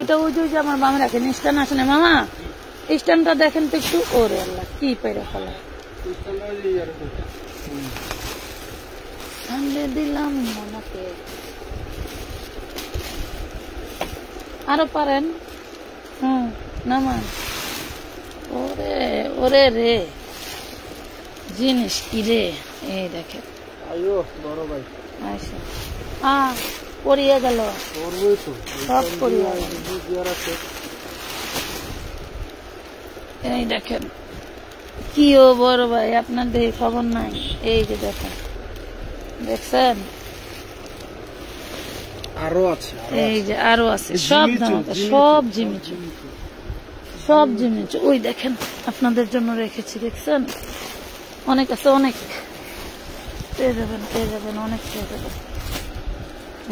এটা ওই যে আমার বাম রাখেন স্ট্যান্ড আসে না মামা, স্ট্যান্ডটা দেখেন তো একটু। ওরে আল্লাহ কি পেরে ফেলা দিলাম মামাকে। আরো পারেন নামান। ওরে ওরে রে জিনিস কি রে, এই দেখেন পড়িয়ে গেল সব পড়িয়ে গেল। এই দেখেন কি ও বড় ভাই আপনার দেখে খবর নাই। এই যে দেখেন, দেখছেন আরো আছে, এই যে আরো আছে সব ধামাকা, সব জিমিচু, সব জিমিচু। ওই দেখেন আপনাদের জন্য রেখেছি, দেখছেন অনেক আছে, অনেক পেয়ে যাবেন, পেয়ে যাবেন, অনেক পেয়ে যাবেন।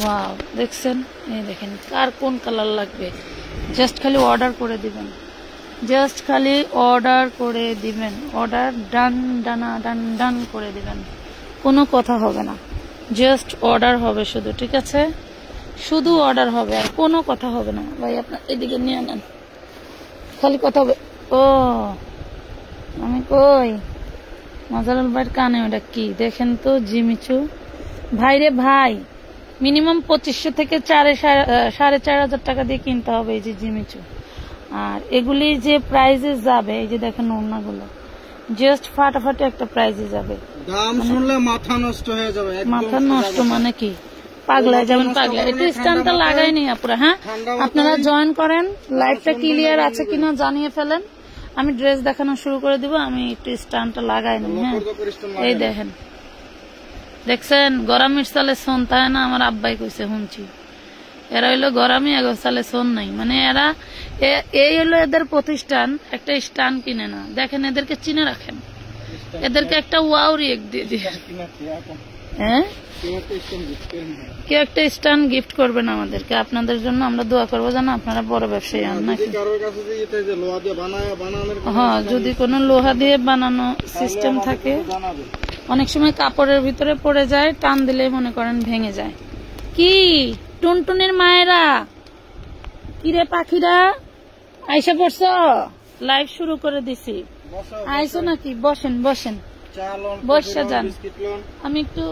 ওয়াও দেখছেন, এই দেখেন কার কোন কালার লাগবে জাস্ট খালি অর্ডার করে দিবেন, জাস্ট খালি অর্ডার করে দিবেন, অর্ডার ডান ডানা ডান ডান করে দিবেন, কোনো কথা হবে না, জাস্ট অর্ডার হবে শুধু, ঠিক আছে শুধু অর্ডার হবে আর কোনো কথা হবে না। ভাই আপনার এদিকে নিয়ে নেন, খালি কথা হবে। ও আমি কই মজারুল ভাইয়ের কানে ওটা কি দেখেন তো, জিমিচু ভাই রে ভাই, মিনিমাম 2500 থেকে 4,500 টাকা দিয়ে কিনতে হবে এই যে জিমিচু। আর এগুলি যে প্রাইজে যাবে, এই যে দেখেন ওড়নাগুলো জাস্ট ফাটাফাটি একটা প্রাইজে যাবে, দাম শুনলে মাথা নষ্ট হয়ে যাবে। মাথা নষ্ট মানে কি, পাগলায় যাবেন পাগলা। একটু স্ট্যান্ডটা লাগাই নি আপুরা, হ্যাঁ আপনারা জয়েন করেন, লাইভটা ক্লিয়ার আছে কিনা জানিয়ে ফেলেন, আমি ড্রেস দেখানো শুরু করে দিব। আমি একটু স্ট্যান্ডটা লাগাই নি। হ্যাঁ এই দেখেন, দেখছেন গরমের সালে সোন তাই না, আমার আব্বাই কইছে শুনছি, এরা হইলো গরমে এগো সালে সোন নাই, মানে এরা এই হলো এদের প্রতিষ্ঠান, একটা স্ট্যান্ড কিনে না। দেখেন এদেরকে চিনে রাখেন, এদেরকে একটা ওয়াও রিয়েক্ট দিয়ে দিয়ে, হ্যাঁ কেউ একটা স্ট্যান্ড গিফট করবেন আমাদেরকে, আপনাদের জন্য আমরা দোয়া করবো যেন আপনারা বড় ব্যবসায়ী হন নাকি। হ্যাঁ যদি কোনো লোহা দিয়ে বানানো সিস্টেম থাকে, অনেক সময় কাপড়ের ভিতরে পড়ে যায়, টান দিলেই মনে করেন ভেঙে যায়। কি টুনটুনির মায়েরা, কিরে পাখিরা আইসা পড়ছ, লাইভ শুরু করে দিছি, আইসো নাকি? বসেন বসেন বসে যান। আমি একটু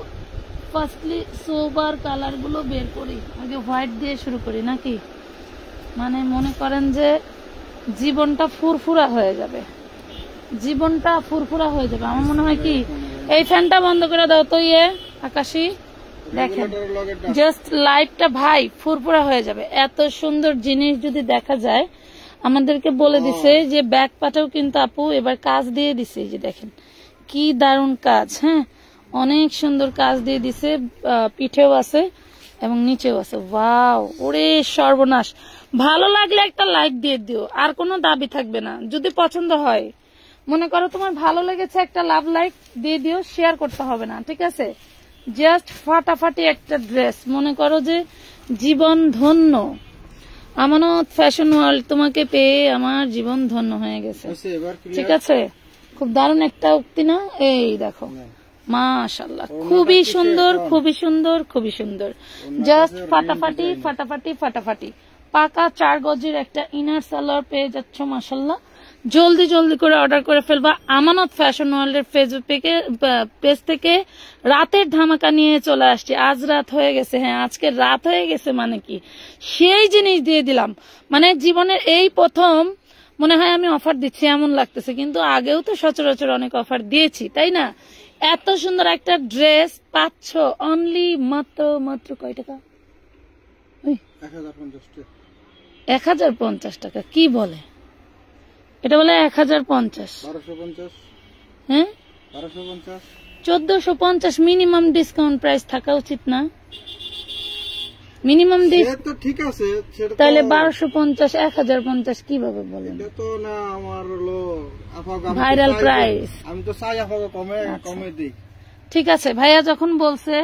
ফার্স্টলি সোবার কালার গুলো বের করি, আগে হোয়াইট দিয়ে শুরু করি নাকি, মানে মনে করেন যে জীবনটা ফুরফুরা হয়ে যাবে, জীবনটা ফুরফুরা হয়ে যাবে। আমার মনে হয় কি এই ফ্যানটা বন্ধ করে দাও তো, ইয়ে আকাশি দেখেন জাস্ট লাইটটা ভাই ফুরফুরা হয়ে যাবে। এত সুন্দর জিনিস যদি দেখা যায়, আমাদেরকে বলে দিছে যে ব্যাক পাটেও কিন্তু আপু এবার কাজ দিয়ে দিছে, এই যে দেখেন কি দারুণ কাজ, হ্যাঁ অনেক সুন্দর কাজ দিয়ে দিছে, পিঠেও আছে এবং নিচেও আছে। ওয়াও ওরে সর্বনাশ, ভালো লাগলে একটা লাইক দিয়ে দিও, আর কোনো দাবি থাকবে না। যদি পছন্দ হয়, মনে করো তোমার ভালো লেগেছে, একটা লাভ লাইক দিয়ে দিও, শেয়ার করতে হবে না, ঠিক আছে জাস্ট ফাটাফাটি একটা ড্রেস, মনে করো যে জীবন ধন্য। আমানত ফ্যাশন ওয়ার্ল্ড তোমাকে পেয়ে আমার জীবন ধন্য হয়ে গেছে, ঠিক আছে খুব দারুণ একটা উক্তি না? এই দেখো মাশাআল্লাহ, খুবই সুন্দর খুবই সুন্দর খুবই সুন্দর, জাস্ট ফাটাফাটি ফাটাফাটি ফাটাফাটি। পাকা 4 গজের একটা ইনার সালোয়ার পেয়ে যাচ্ছ, মাশাআল্লাহ জলদি জলদি করে অর্ডার করে ফেলবা। আমানত ফ্যাশন ওয়ার্ল্ডের ফেসবুক পেজ থেকে রাতের ধামাকা নিয়ে চলে আসছি। আজ রাত হয়ে গেছে, হ্যাঁ আজকে রাত হয়ে গেছে, মানে কি সেই জিনিস দিয়ে দিলাম, মানে জীবনের এই প্রথম মনে হয় আমি অফার দিচ্ছি এমন লাগতেছে, কিন্তু আগেও তো সচরাচর অনেক অফার দিয়েছি তাই না। এত সুন্দর একটা ড্রেস পাচ্ছ অনলি মাত্র কয় টাকা? 1050 টাকা। কি বলে এটা? বলে 1050, হ্যাঁ 1450 মিনিমাম ডিসকাউন্ট প্রাইস থাকা উচিত না? মিনিমাম তো ঠিক আছে, তাহলে 1250 1050 কিভাবে বলেন? এটা তো না আমার হলো ভাইরাল প্রাইস, আমি তো চাই আপাতত কমে দিই। ঠিক আছে ভাইয়া যখন বলছে,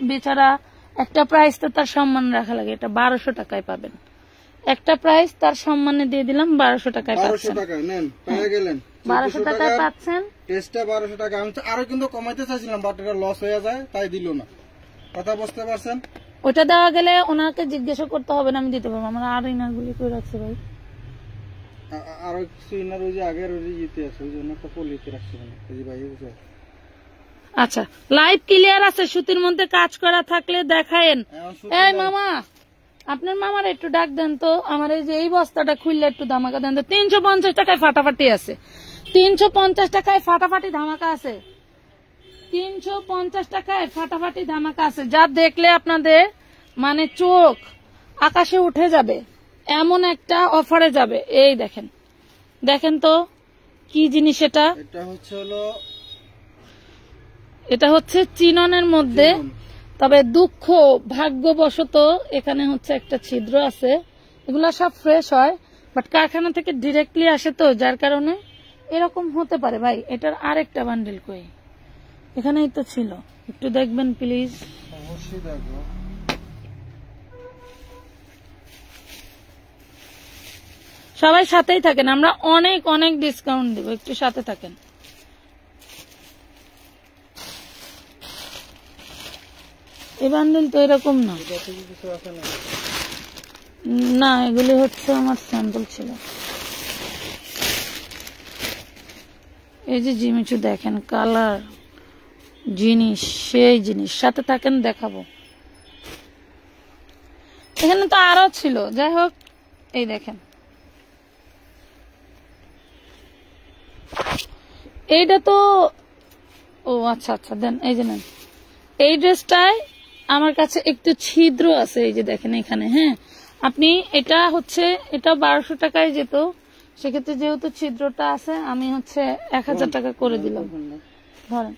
বেচারা একটা প্রাইস তো তার সম্মান রাখা লাগে, এটা 1200 টাকায় পাবেন, একটা প্রাইস তার সম্মানে দিয়ে দিলাম, 1200 টাকায় পাচ্ছেন। 1200 টাকা নেন, পেয়ে গেলেন 1200 টাকায় পাচ্ছেন, টেস্টটা 1200 টাকা। আমি আরো কিন্তু কমাইতে চাইছিলাম, বাট এটা লস হয়ে যায় তাই দিল না, কথা বুঝতে পারছেন? ওটা দেওয়া গেলে ওনাকে জিজ্ঞাসা করতে হবে না, আমি দিতে পারবো। আমার আর ইনার গুলি করে রাখছে ভাই, আরো কিছু ইনার ওই যে আগের ওই যে ইতে আছে, ওই জন্য একটা পলিতে রাখছে ভাই। আচ্ছা, লাইভ ক্লিয়ার আছে। সুতির মধ্যে কাজ করা থাকলে দেখায়েন। এই মামা, আপনার মামার একটু ডাক দেন তো, আমার এই যে এই বস্তাটা খুললে একটু ধামাকা দেন তো। 350 টাকায় ফাটাফাটি আছে, 350 টাকায় ফাটাফাটি ধামাকা আছে, 350 টাকায় ফাটাফাটি ধামাকা আছে, যা দেখলে আপনাদের মানে চোখ আকাশে উঠে যাবে, এমন একটা অফারে যাবে। এই দেখেন, দেখেন তো কি জিনিস এটা। এটা হচ্ছে চিননের মধ্যে, তবে দুঃখ ভাগ্যবশত এখানে হচ্ছে একটা ছিদ্র আছে। এগুলা সব ফ্রেশ হয়, বাট কারখানা থেকে ডিরেক্টলি আসে তো, যার কারণে এরকম হতে পারে। ভাই এটার আরেকটা বান্ডেল কই? এখানেই তো ছিল, একটু দেখবেন প্লিজ। অবশ্যই দেখবো। সবাই সাথেই থাকেন, আমরা অনেক অনেক ডিসকাউন্ট দিব, একটু সাথে থাকেন। এই বান্ডেল তো এরকম না, না এগুলি হচ্ছে আমার স্যাম্পল ছিল। এই যে জিমিচু দেখেন, কালার জিনিস, সেই জিনিস, সাথে থাকেন দেখাবো। এখানে তো আরো ছিল, যাই হোক। এই দেখেন, এইটা তো, ও আচ্ছা আচ্ছা দেন, এই যে নেন। এই ড্রেসটায় আমার কাছে একটু ছিদ্র আছে, এই যে দেখেন এখানে। হ্যাঁ, আপনি এটা হচ্ছে, এটা 1200 টাকায় যেত, সেক্ষেত্রে যেহেতু ছিদ্রটা আছে আমি হচ্ছে 1000 টাকা করে দিলাম। ধরেন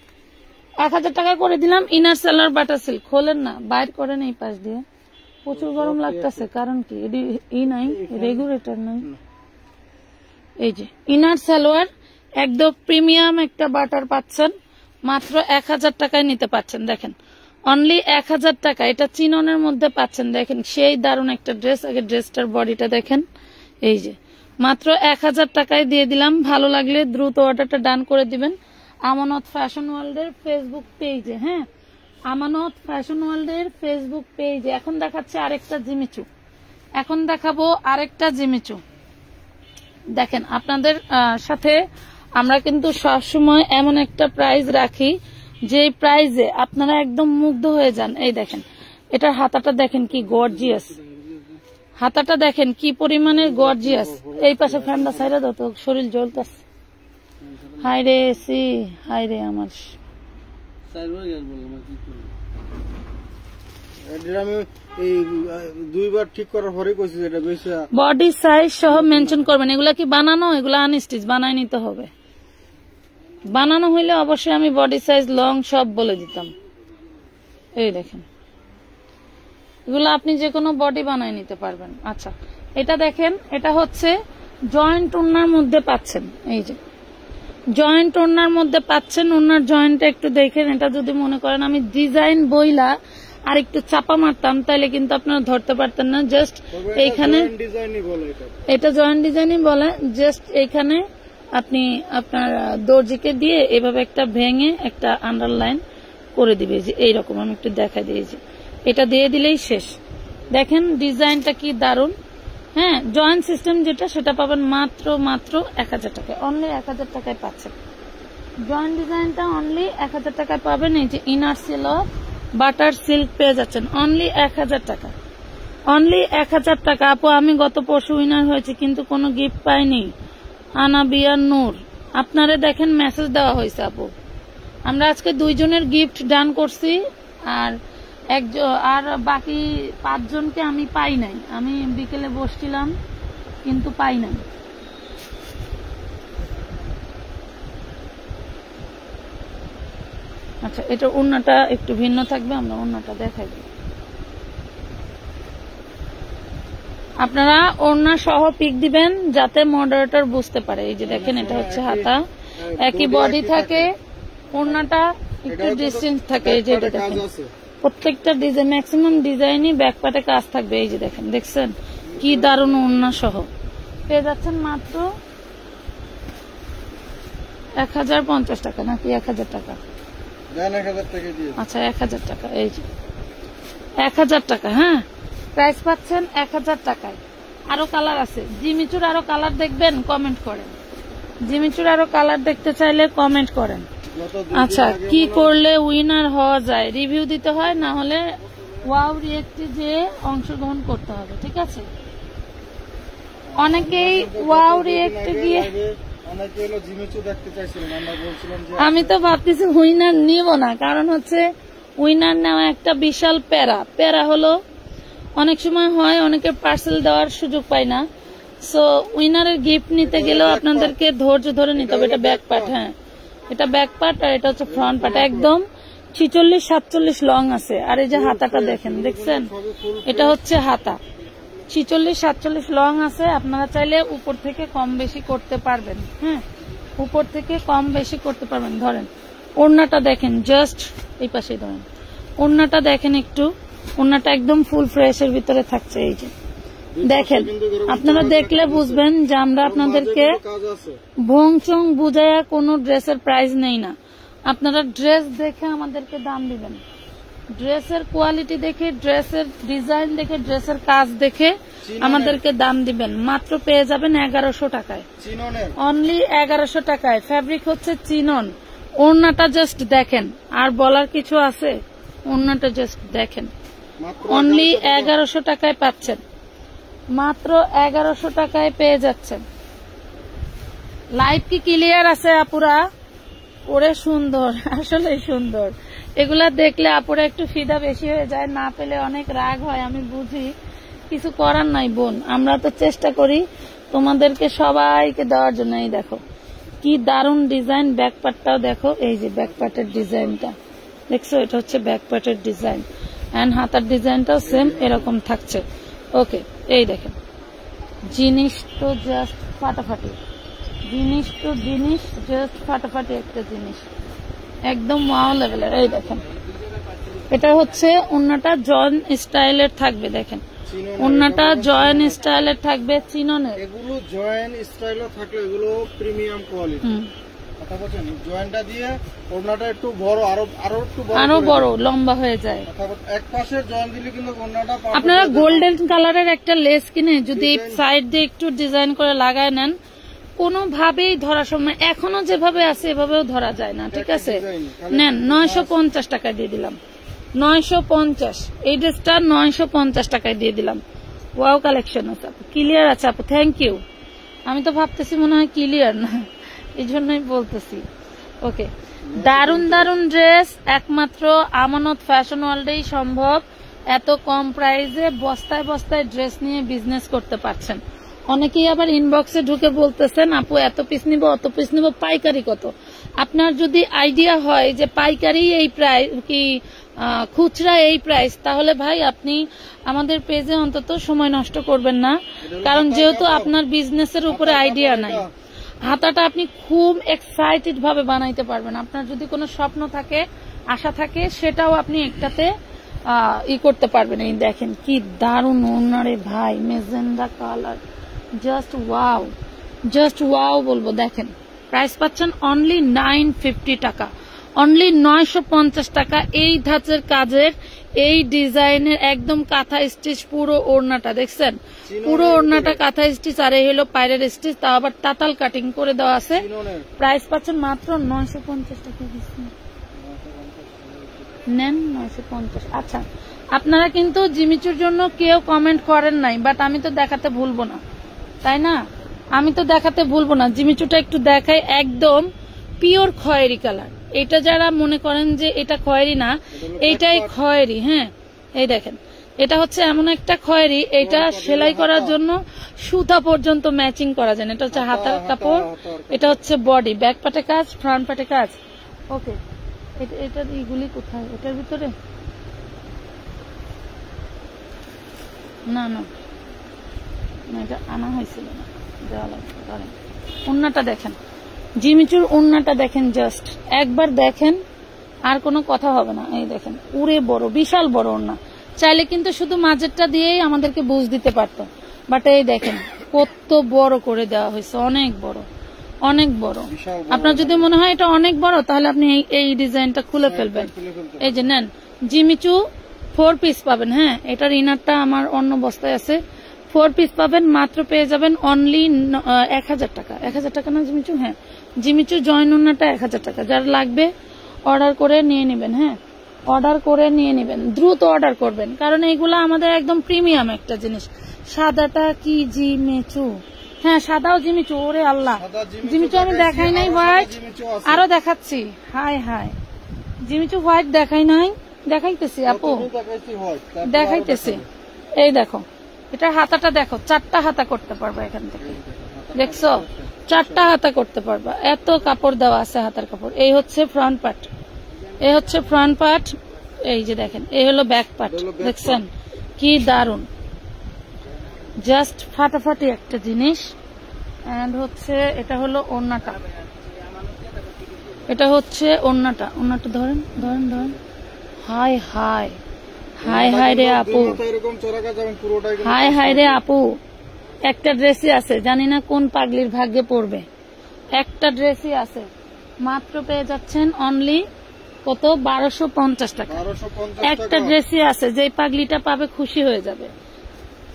1000 টাকা করে দিলাম। ইনার সেলার বাটার সিল্ক, খোলেন না, বাইর করেন এই পাশ দিয়ে। প্রচুর গরম লাগতেছে, কারণ কি ই নাই, রেগুলেটর নাই। এই যে ইনার সালোয়ার, একদম প্রিমিয়াম একটা বাটার পাচ্ছেন, মাত্র 1000 টাকায় নিতে পাচ্ছেন। দেখেন, অনলি 1000 টাকা। এটা চিননের মধ্যে পাচ্ছেন, দেখেন সেই দারুণ একটা ড্রেস। আগে ড্রেসটার বডিটা দেখেন, এই যে মাত্র 1000 টাকায় দিয়ে দিলাম। ভালো লাগলে দ্রুত অর্ডারটা ডান করে দিবেন আমানত ফ্যাশন ওয়ার্ল্ডের ফেসবুক পেজে। হ্যাঁ, আমানত ফ্যাশন ওয়ার্ল্ডের ফেসবুক পেজে। এখন দেখাচ্ছে আরেকটা জিমিচু, এখন দেখাবো আরেকটা জিমিচু। দেখেন, আপনাদের সাথে আমরা কিন্তু সবসময় এমন একটা প্রাইস রাখি যে প্রাইজে আপনারা একদম মুগ্ধ হয়ে যান। এই দেখেন, এটার হাতাটা দেখেন কি গর্জিয়াস, হাতাটা দেখেন কি পরিমাণের গর্জিয়াস। এই পাশে ফ্যানটা সাইরা দাও তো, শরীর জ্বলতেছে। হাই রে সি, হাই রে আমার। বডি সাইজ সহ মেনশন করবেন। এগুলা কি বানানো? এগুলা আনস্টিচ, বানাই নিতে হবে। বানানো হইলে অবশ্যই আমি বডি সাইজ লং সব বলে দিতাম। এই দেখেন, এগুলো আপনি যে কোনো বডি বানাই নিতে পারবেন। আচ্ছা, এটা দেখেন, এটা হচ্ছে জয়েন্ট ওড়নার মধ্যে পাচ্ছেন। এই যে জয়েন্ট ওড়নার মধ্যে পাচ্ছেন, ওড়নার জয়েন্টটা একটু দেখেন। এটা যদি মনে করেন আমি ডিজাইন বইলা আর একটু চাপা মারতাম, তাহলে কিন্তু আপনারা ধরতে পারতেন না। জাস্ট এইখানে, এটা জয়েন্ট ডিজাইনই বলে। জাস্ট এইখানে আপনি আপনার দর্জিকে দিয়ে এভাবে একটা ভেঙে একটা আন্ডারলাইন করে দিবে, যে এইরকম। আমি একটু দেখা দিয়েছি, এটা দিয়ে দিলেই শেষ। দেখেন ডিজাইনটা কি দারুন। হ্যাঁ, জয়েন্ট সিস্টেম যেটা, সেটা পাবেন মাত্র 1000 টাকায়, অনলি 1000 টাকায় পাচ্ছেন। জয়েন্ট ডিজাইনটা অনলি 1000 টাকায় পাবেন। এই যে ইনার সিলক বাটার সিল্ক পেয়ে যাচ্ছেন অনলি 1000 টাকা, অনলি 1000 টাকা। আপু আমি গত পরশু উইনার হয়েছে, কিন্তু কোনো গিফট পাইনি। আনাবিয়া নূর, আপনারে দেখেন মেসেজ দেওয়া হয়েছে আপু। আমরা আজকে 2 জনের গিফট ডান করছি, আর বাকি 5 জনকে আমি পাই নাই। আমি বিকেলে বসছিলাম কিন্তু পাই নাই। আচ্ছা, এটা ওড়নাটা একটু ভিন্ন থাকবে, আমরা ওড়নাটা দেখাই দিই। আপনারা ওড়না সহ পিক দিবেন যাতে মডারেটর বুঝতে পারে। এই যে দেখেন, এটা হচ্ছে হাতা, একই বডি থাকে, ওড়নাটা একটু ডিস্টেন্স থাকে। এই যে এটা দেখেন, প্রত্যেকটা ডিজাইন, ম্যাক্সিমাম ডিজাইনই ব্যাক পার্টে কাজ থাকবে। এই যে দেখেন, দেখছেন কি দারুণ ওড়না সহ পেয়ে যাচ্ছেন মাত্র 1050 টাকা, নাকি 1000 টাকা? আচ্ছা, 1000 টাকা। এই যে 1000 টাকা। হ্যাঁ, প্রাইস পাচ্ছেন 1000 টাকায়। আরো কালার আছে, জিমিচুর আরো কালার দেখবেন কমেন্ট করেন, জিমিচুর আরো কালার দেখতে চাইলে কমেন্ট করেন। আচ্ছা, কি করলে উইনার হওয়া যায়? রিভিউ দিতে হয়, না হলে ওয়াও রিয়েক্টে যে অংশগ্রহণ করতে হবে, ঠিক আছে? অনেকেই ওয়াও রিয়েক্টে গিয়ে, আমি তো ভাবতেছি উইনার নিব না, কারণ হচ্ছে উইনার নেওয়া একটা বিশাল প্যারা হলো। অনেক সময় হয় অনেকে পার্সেল দেওয়ার সুযোগ পায় না, সো উইনারের গিফট নিতে গেলেও আপনাদেরকে ধৈর্য ধরে নিতে হবে। এটা ব্যাক পার্ট, হ্যাঁ এটা ব্যাক পার্ট, আর এটা হচ্ছে ফ্রন্ট পার্ট। একদম 46-47 লং আছে। আর এই যে হাতাটা দেখেন, দেখছেন? এটা হচ্ছে হাতা, 46-47 লং আছে। আপনারা চাইলে উপর থেকে কম বেশি করতে পারবেন। হ্যাঁ, উপর থেকে কম বেশি করতে পারবেন। ধরেন ওড়নাটা দেখেন, জাস্ট এই পাশে ধরেন, ওড়নাটা দেখেন একটু, ওড়নাটা একদম ফুল ফ্রেশের ভিতরে থাকছে। এই যে দেখেন, আপনারা দেখলে বুঝবেন যে আমরা আপনাদেরকে ভংচং বুঝায়া কোনো ড্রেসের প্রাইস নেই না। আপনারা ড্রেস দেখে আমাদেরকে দাম দিবেন, ড্রেসের কোয়ালিটি দেখে, ড্রেসের ডিজাইন দেখে, ড্রেসের কাজ দেখে আমাদেরকে দাম দিবেন। মাত্র পেয়ে যাবেন 1100 টাকায়, অনলি 1100 টাকায়। ফ্যাব্রিক হচ্ছে চিনন। ওড়নাটা জাস্ট দেখেন, আর বলার কিছু আছে? ওড়নাটা জাস্ট দেখেন, অনলি 1100 টাকায় পাচ্ছেন, মাত্র 1100 টাকায় পেয়ে যাচ্ছেন। লাইভ কি ক্লিয়ার আছে আপুরা? ওরে সুন্দর, আসলে সুন্দর। এগুলা দেখলে আপুরা একটু ফিদা বেশি হয়ে যায়, না পেলে অনেক রাগ হয়, আমি বুঝি, কিছু করার নাই বোন। আমরা তো চেষ্টা করি তোমাদেরকে সবাইকে দেওয়ার জন্য। এই দেখো কি দারুণ ডিজাইন, ব্যাক পার্টটাও দেখো, এই যে ব্যাক পার্টের ডিজাইনটা দেখছো, এটা হচ্ছে ব্যাক পার্টের ডিজাইন, এন্ড হাতার ডিজাইনটাও সেম এরকম থাকছে। ওকে, এই দেখেন, জিনিস তো জাস্ট ফাটাফাটি, জিনিস তো জিনিস জাস্ট ফাটাফাটি একটা জিনিস, একদম ওয়াও লেভেলের। এই দেখেন, এটা হচ্ছে ওড়নাটা জয়েন স্টাইলের থাকবে। দেখেন ওড়নাটা জয়েন স্টাইলের থাকবে, চিননের। এগুলো জয়েন স্টাইলে থাকলে এগুলো প্রিমিয়াম কোয়ালিটি। কথা বলছেন, জয়েনটা দিয়ে ওড়নাটা একটু বড়, আরো বড় লম্বা হয়ে যায়। এক পাশে জয়েন দিলে কিন্তু ওড়নাটা, আপনারা গোল্ডেন কালারের একটা লেস কিনে যদি সাইড দিয়ে একটু ডিজাইন করে লাগায় নেন, কোনোভাবেই ধরার সময়, এখনো যেভাবে আছে এভাবেও ধরা যায় না, ঠিক আছে? নেন, 950 টাকায় দিয়ে দিলাম, 950। এই ড্রেসটা 950 টাকায় দিয়ে দিলাম। ওয়াও কালেকশন আছে আপু, ক্লিয়ার আছে আপু, থ্যাংক ইউ। আমি তো ভাবতেছি মনে হয় ক্লিয়ার না, এই জন্যই বলতেছি। ওকে, দারুন দারুন ড্রেস একমাত্র আমানত ফ্যাশন ওয়ার্ল্ডেই সম্ভব। এত কম প্রাইসে বস্তায় বস্তায় ড্রেস নিয়ে বিজনেস করতে পারছেন। অনেকেই আবার ইনবক্সে ঢুকে বলতেছেন আপু এত পিস নিব, অত পিস নিব, পাইকারি কত? আপনার যদি আইডিয়া হয় যে পাইকারি এই প্রাইস কি খুচরা এই প্রাইস, তাহলে ভাই আপনি আমাদের পেজে অন্তত সময় নষ্ট করবেন না, কারণ যেহেতু আপনার বিজনেসের উপরে আইডিয়া নাই। হাতাটা আপনি খুব এক্সাইটেড ভাবে বানাইতে পারবেন। আপনার যদি কোনো স্বপ্ন থাকে, আশা থাকে, সেটাও আপনি একটাতে করতে পারবেন। এই দেখেন কি দারুণ ওড়নারে ভাই, মেজেন্ডা কালার, জাস্ট ওয়াও বলবো। দেখেন প্রাইস পাচ্ছেন অনলি 950 টাকা, অনলি 950 টাকা। এই ধাঁচের কাজের, এই ডিজাইনের একদম কাঁথা স্টিচ পুরো ওড়নাটা দেখছেন, পুরো ওড়নাটা কাঁথা স্টিচ, আর এই হলো পায়রের স্টিচ, তাও আবার তাতাল কাটিং করে দেওয়া আছে। প্রাইস পাচ্ছেন মাত্র 950 টাকা। নেন 950। আচ্ছা, আপনারা কিন্তু জিমিচুর জন্য কেউ কমেন্ট করেন নাই, বাট আমি তো দেখাতে ভুলবো না, তাই না? আমি তো দেখাতে ভুলবো না। জিমিচুটা একটু দেখাই, একদম পিওর খয়েরি কালার। এটা যারা মনে করেন যে এটা খয়েরি না, এইটাই খয়েরি। হ্যাঁ, এই দেখেন, এটা হচ্ছে এমন একটা খয়েরি, এটা সেলাই করার জন্য সুতা পর্যন্ত ম্যাচিং করা যায়। এটা হচ্ছে হাতার কাপড়, এটা হচ্ছে বডি, ব্যাক পাটে কাজ, ফ্রন্ট পাটে কাজ। ওকে, এটার এইগুলি কোথায়? এটার ভিতরে না, এটা আনা হয়েছিল না, দেওয়া লাগবে। ওড়নাটা দেখেন, জিমিচুর ওড়নাটা দেখেন, জাস্ট একবার দেখেন, আর কোনো কথা হবে না। এই দেখেন, উড়ে বড়, বিশাল বড় ওড়না। চাইলে কিন্তু শুধু মাঝেরটা দিয়েই আমাদেরকে বুঝ দিতে পারতো, বাট এই দেখেন কত বড় করে দেওয়া হয়েছে, অনেক বড়, অনেক বড়। আপনার যদি মনে হয় এটা অনেক বড়, তাহলে আপনি এই ডিজাইনটা খুলে ফেলবেন। এই যে নেন, জিমিচু 4 পিস পাবেন। হ্যাঁ, এটার ইনারটা আমার অন্য বস্তায় আছে। 4 পিস পাবেন, মাত্র পেয়ে যাবেন অনলি 1000 টাকা। 1000 টাকা না জিমিচু? হ্যাঁ, জিমিচু জয়েন ওড়নাটা 1000 টাকা। যার লাগবে অর্ডার করে নিয়ে নেবেন। হ্যাঁ, অর্ডার করে নিয়ে নেবেন, দ্রুত অর্ডার করবেন, কারণ এইগুলা আমাদের একদম প্রিমিয়াম একটা জিনিস। সাদাটা কি জিমিচু? হ্যাঁ, সাদাও জিমিচু। ওরে আল্লাহ, জিমিচু আমি দেখাই নাই হোয়াইট, আরো দেখাচ্ছি। হাই হাই, জিমিচু হোয়াইট দেখাই নাই, দেখাইতেছি আপু, দেখাইতেছি। এই দেখো, এটার হাতাটা দেখো, 4টা হাতা করতে পারবা এখান থেকে, দেখছো? 4টা হাতা করতে পারবা, এত কাপড় দেওয়া আছে হাতার কাপড়। এই হচ্ছে ফ্রন্ট পার্ট, এই হচ্ছে ফ্রন্ট পার্ট, এই যে দেখেন, এই হলো ব্যাক পার্ট। দেখছেন কি দারুন, জাস্ট ফাটাফাটি একটা জিনিস। এন্ড হচ্ছে এটা হলো ওড়নাটা, এটা হচ্ছে ওড়নাটা। ওড়নাটা ধরেন ধরেন ধরেন। হাই হাই হাই হাই রে আপু, হাই হাই রে আপু, একটা ড্রেসই আছে, জানি না কোন পাগলির ভাগ্যে পড়বে। একটা ড্রেসই আছে, মাত্র পেয়ে যাচ্ছেন অনলি কত? 1250 টাকা। একটা ড্রেসই আছে, যে পাগলিটা পাবে খুশি হয়ে যাবে।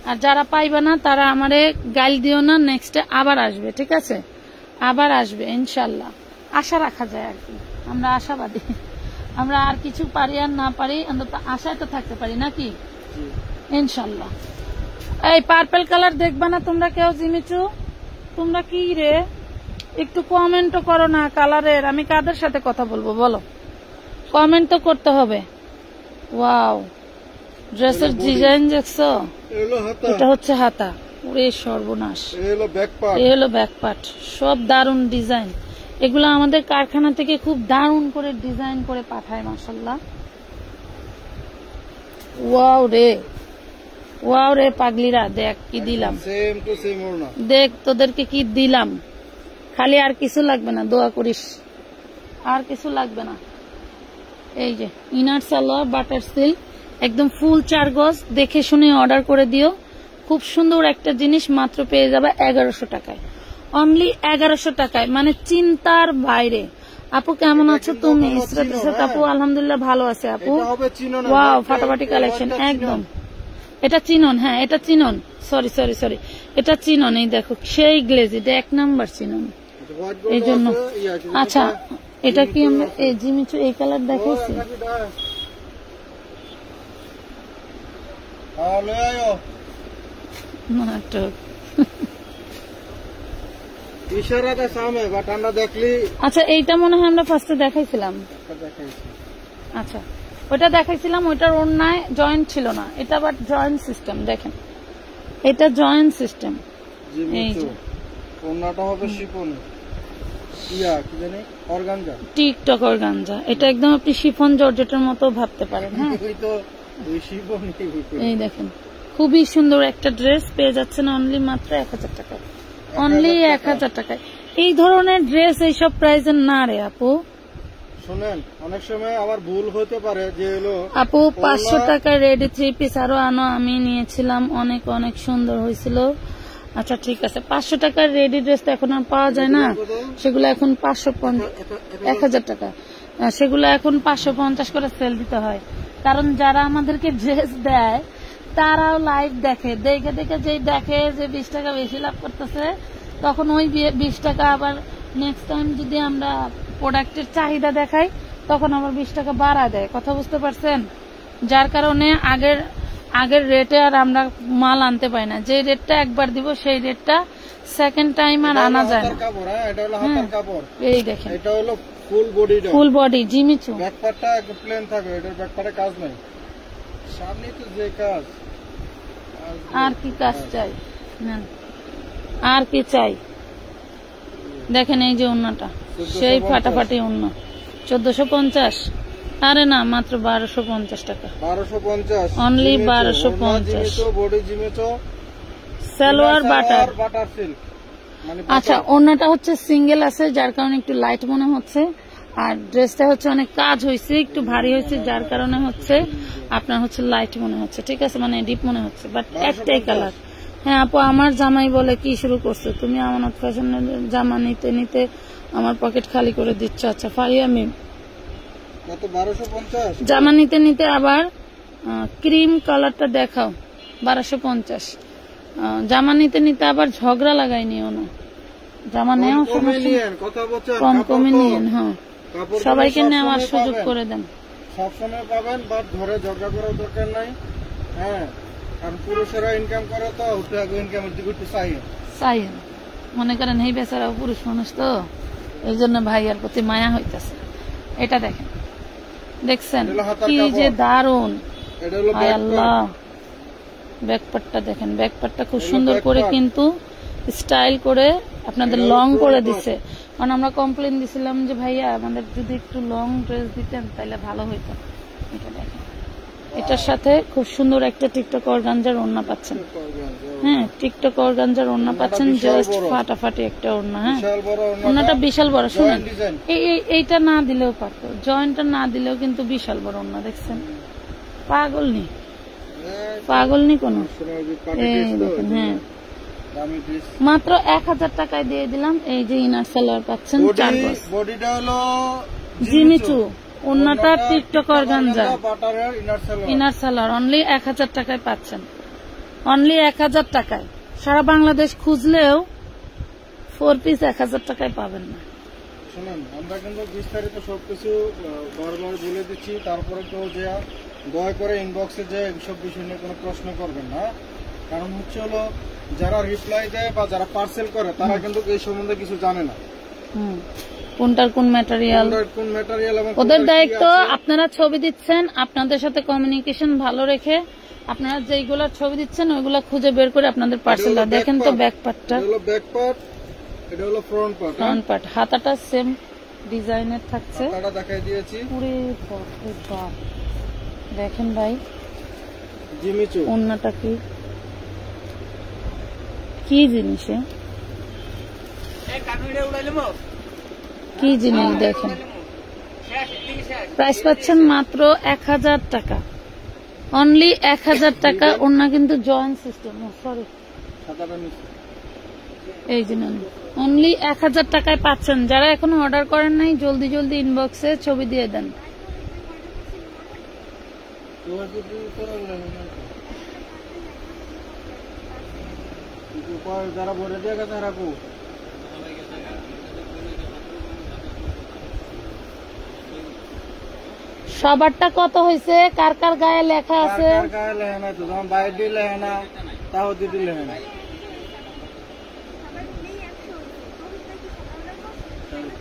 আর যারা পাইবে না তারা আমারে গাইল দিও না, নেক্সটে আবার আসবে, ঠিক আছে? আবার আসবে ইনশাল্লাহ, আশা রাখা যায় আর কি, আমরা আশাবাদী। আমরা আর কিছু পারি আর না পারি, অন্তত আশায় তো থাকতে পারি নাকি, ইনশাল্লাহ। এই পার্পল কালার দেখবা না তোমরা কেউ জিমিচু? তোমরা কি রে, একটু কমেন্ট করো না কালারের। আমি কাদের সাথে কথা বলবো বলো, কমেন্ট তো করতে হবে। ওয়াও, ড্রেসের ডিজাইন দেখছো? এটা হচ্ছে হাতা, ওরে সর্বনাশ। এই হলো ব্যাক পার্ট, সব দারুন ডিজাইন। এগুলো আমাদের কারখানা থেকে খুব দারুন করে ডিজাইন করে পাঠায়, মাশাআল্লাহ। ওয়াও রে, ওয়াও রে পাগলিরা, দেখ কি দিলাম, দেখ তোদেরকে কি দিলাম। খালি আর কিছু লাগবে না, দোয়া করিস, আর কিছু লাগবে না। এই যে ইনার সালোয়ার বাটার সিল্ক, একদম ফুল 4 গজ, দেখে শুনে অর্ডার করে দিও। খুব সুন্দর একটা জিনিস, মাত্র পেয়ে যাবে 1100 টাকায়, অনলি 1100 টাকায়, মানে চিন্তার বাইরে। আপু কেমন আছো তুমি? ইসরাত আপু আলহামদুলিল্লাহ ভালো আছে আপু। ওয়াও, ফাটাফাটি কালেকশন একদম। এটা চিনন, হ্যাঁ এটা চিনন, সরি সরি সরি, এটা চিনন। এই দেখো সেই গ্লেজ, এটা 1 নাম্বার চিনন, এই জন্য। আচ্ছা, এটা কি আমরা এই জিমিচু এই কালার দেখাইছি? নাটক। আচ্ছা, এইটা মনে হয় আমরা ফার্স্টে দেখাইছিলাম। আচ্ছা, ওইটা দেখাইছিলাম, ওইটার ওড়নায় জয়েন্ট ছিল না, এটা বাট জয়েন্ট সিস্টেম। দেখেন, এটা জয়েন্ট সিস্টেম। এই যে ওড়নাটা হবে শিফন, কি জানি অর্গানজা, টিকটক অর্গানজা। এটা একদম আপনি শিফন জর্জেটের মতো ভাবতে পারেন। হ্যাঁ, এই দেখেন, খুবই সুন্দর একটা ড্রেস পেয়ে যাচ্ছেন অনলি মাত্র 1000 টাকায়, অনলি 1000 টাকায়। এই ধরনের ড্রেস এইসব প্রাইসের না রে আপু। শুনেন, অনেক সময় আবার ভুল হতে পারে যে হলো আপু 500 টাকায় রেডি 3 পিস আরো আনো, আমি নিয়েছিলাম, অনেক অনেক সুন্দর হয়েছিল। আচ্ছা ঠিক আছে, 500 টাকার রেডি ড্রেস তো এখন আর পাওয়া যায় না, সেগুলো এখন 1000 টাকা, সেগুলো এখন 550 করে সেল দিতে হয়। কারণ যারা আমাদেরকে ড্রেস দেয় তারাও লাইভ দেখে, দেখে দেখে যেই দেখে যে 20 টাকা বেশি লাভ করতেছে, তখন ওই 20 টাকা আবার নেক্সট টাইম যদি আমরা প্রোডাক্টের চাহিদা দেখাই, তখন আবার 20 টাকা বাড়ায় দেয়। কথা বুঝতে পারছেন? যার কারণে আগের রেটে আর আমরা মাল আনতে পারি না। যে রেটটা একবার দিব সেই রেটটা সেকেন্ড টাইম আর আনা যায় না। এই দেখেন, এটা হলো ফুল বডি জিমিচু, ব্যাকপার্টটা একটু প্লেন থাকবে, এটার ব্যাকপার্টে কাজ নাই, সামনে তো যে কাজ। আর কি কাজ চাই, আর কি চাই? দেখেন এই যে ওন্নাটা, সেই ফাটাফাটি ওন্না, 1450। আরে না, মাত্র 1250 টাকা, 1250 only 1250। Body Jimmy Choo, salwar butter silk. আচ্ছা, ওন্নাটা হচ্ছে সিঙ্গেল আছে, যার কারণে একটু লাইট মনে হচ্ছে, আর ড্রেসটা হচ্ছে অনেক কাজ হয়েছে, একটু ভারী হয়েছে, যার কারণে হচ্ছে আপনার হচ্ছে লাইট মনে হচ্ছে, ঠিক আছে, মানে ডিপ মনে হচ্ছে, বাট একটাই কালার। হ্যাঁ আপু, আমার জামাই বলে কি শুরু করছো তুমি? আমানত ফ্যাশনের জামা নিতে নিতে আমার পকেট খালি করে দিচ্ছ। আচ্ছা ফারিয়া মিম, কত? 1250 জামা নিতে নিতে আবার ক্রিম কালারটা দেখাও, 1250। জামা নিতে নিতে আবার ঝগড়া লাগাই নিও না, জামা নেওয়া কম কমে নিয়েন। হ্যাঁ, সবাইকে নেওয়ার সুযোগ করে দেন। সবসময় পাবেন, বাট ঘরে ঝগড়া করার দরকার নাই। হ্যাঁ, কারণ পুরুষেরা ইনকাম করে তো ইনকামের দিকে একটু চাই মনে করেন এই বেচারা পুরুষ মানুষ তো, এই জন্য ভাইয়ার প্রতি মায়া হইতেছে। এটা দেখেন, দেখছেন কি যে দারুন, আল্লাহ। ব্যাকপার্টটা দেখেন, ব্যাকপার্টটা খুব সুন্দর করে কিন্তু স্টাইল করে আপনাদের লং করে দিছে। কারণ আমরা কমপ্লেন দিছিলাম যে ভাইয়া আমাদের যদি একটু লং ড্রেস দিতেন তাহলে ভালো হইতো। এটা দেখেন, এটার সাথে খুব সুন্দর একটা টিকটক অর্গানজার ওড়না পাচ্ছেন। হ্যাঁ, টিকটক অর্গানজার ওড়না পাচ্ছেন, জাস্ট ফাটাফাটি একটা ওড়না। হ্যাঁ, ওড়নাটা বিশাল বড়। শুনুন, এইটা না দিলেও পারতো, জয়েন্টটা না দিলেও কিন্তু বিশাল বড় ওড়না। দেখছেন, পাগল নি কোনো। এই দেখেন, হ্যাঁ, মাত্র 1000 টাকায় দিয়ে দিলাম। এই যে ইনার সালোয়ার পাচ্ছেন, 4 গজ, বডিটা হলো জিমিচু, ওন্নাটা TikTok organza, inner salwar only 1000 টাকায় পাচ্ছেন, অনলি 1000 টাকায়। সারা বাংলাদেশ খুঁজলেও 4 পিস 1000 টাকায় পাবেন না। শুনুন, আমরা কিন্তু বিস্তারিত সবকিছু বারবার বলে দিচ্ছি, তারপরে কেউ যে দয়া করে ইনবক্সে যে এইসব বিষয় নিয়ে কোনো প্রশ্ন করবেন না। কারণ হচ্ছে হলো যারা রিপ্লাই দেয় বা যারা পার্সেল করে তারা কিন্তু এই সম্বন্ধে কিছু জানে না, কোনটার কোন ম্যাটেরিয়াল ওদের দায়িত্ব। আপনারা ছবি দিচ্ছেন, আপনাদের সাথে কমিউনিকেশন ভালো রেখে আপনারা যেগুলা ছবি দিচ্ছেন ওইগুলা খুঁজে বের করে আপনাদের পার্সেল। দেখেন তো ব্যাক পার্টটা, এটা হলো ফ্রন্ট পার্ট। হাতাটা সেম ডিজাইনের থাকছে, হাতাটা দেখাই দিয়েছি। পুরো বাপ দেখেন ভাই, জিমিচু ওন্নাটা কি জিনিস, কি জিনিস দেখেন। প্রাইস পাচ্ছেন মাত্র 1000 টাকা, অনলি 1000 টাকা। ওন্না কিন্তু জয়েন্ট সিস্টেম, সরি এই যে অনলি 1000 টাকায় পাচ্ছেন। যারা এখনো অর্ডার করেন নাই জলদি জলদি ইনবক্সে ছবি দিয়ে দেন। যারা বলে দিয়ে গেছে রাখো, সবারটা কত হয়েছে, কার কার গায়ে লেখা আছে? গায়ে লেখা নাই তো, যখন বাইরে দিয়ে লেখা না তাও দিদি লেখা নাই,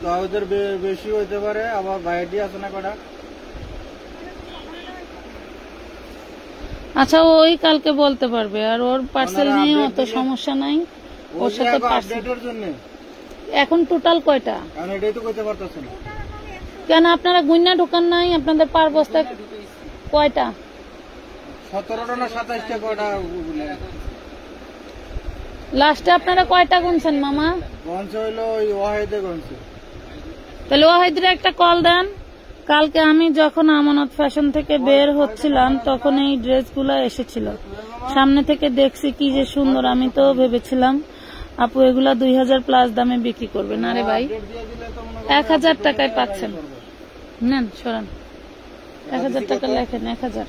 তাও ওদের বেশি হইতে পারে। আবার বাইরে দিয়ে আছে না কটা। আচ্ছা, ওই কালকে বলতে পারবে, আর ওর পার্সেল নিয়ে অত সমস্যা নাই। ওর সাথে এখন টোটাল কয়টা এটাই তো কইতে পারতেছেন কেন? আপনারা গুইনা ঢোকান নাই? আপনাদের পার বস্তা কয়টা? 17টা না 27টা কয়টা? লাস্টে আপনারা কয়টা গুনছেন মামা? গনছে হইলো ওই ওয়াহিদে গনছে। তাহলে ওয়াহিদের একটা কল দেন। কালকে আমি যখন আমানত ফ্যাশন থেকে বের হচ্ছিলাম তখন এই ড্রেসগুলো এসেছিল, সামনে থেকে দেখছি কি যে সুন্দর। আমি তো ভেবেছিলাম আপু এগুলা 2000+ দামে বিক্রি করবে। না রে ভাই, 1000 টাকায় পাচ্ছেন। নেন সরান, 1000 টাকা লেখেন, 1000।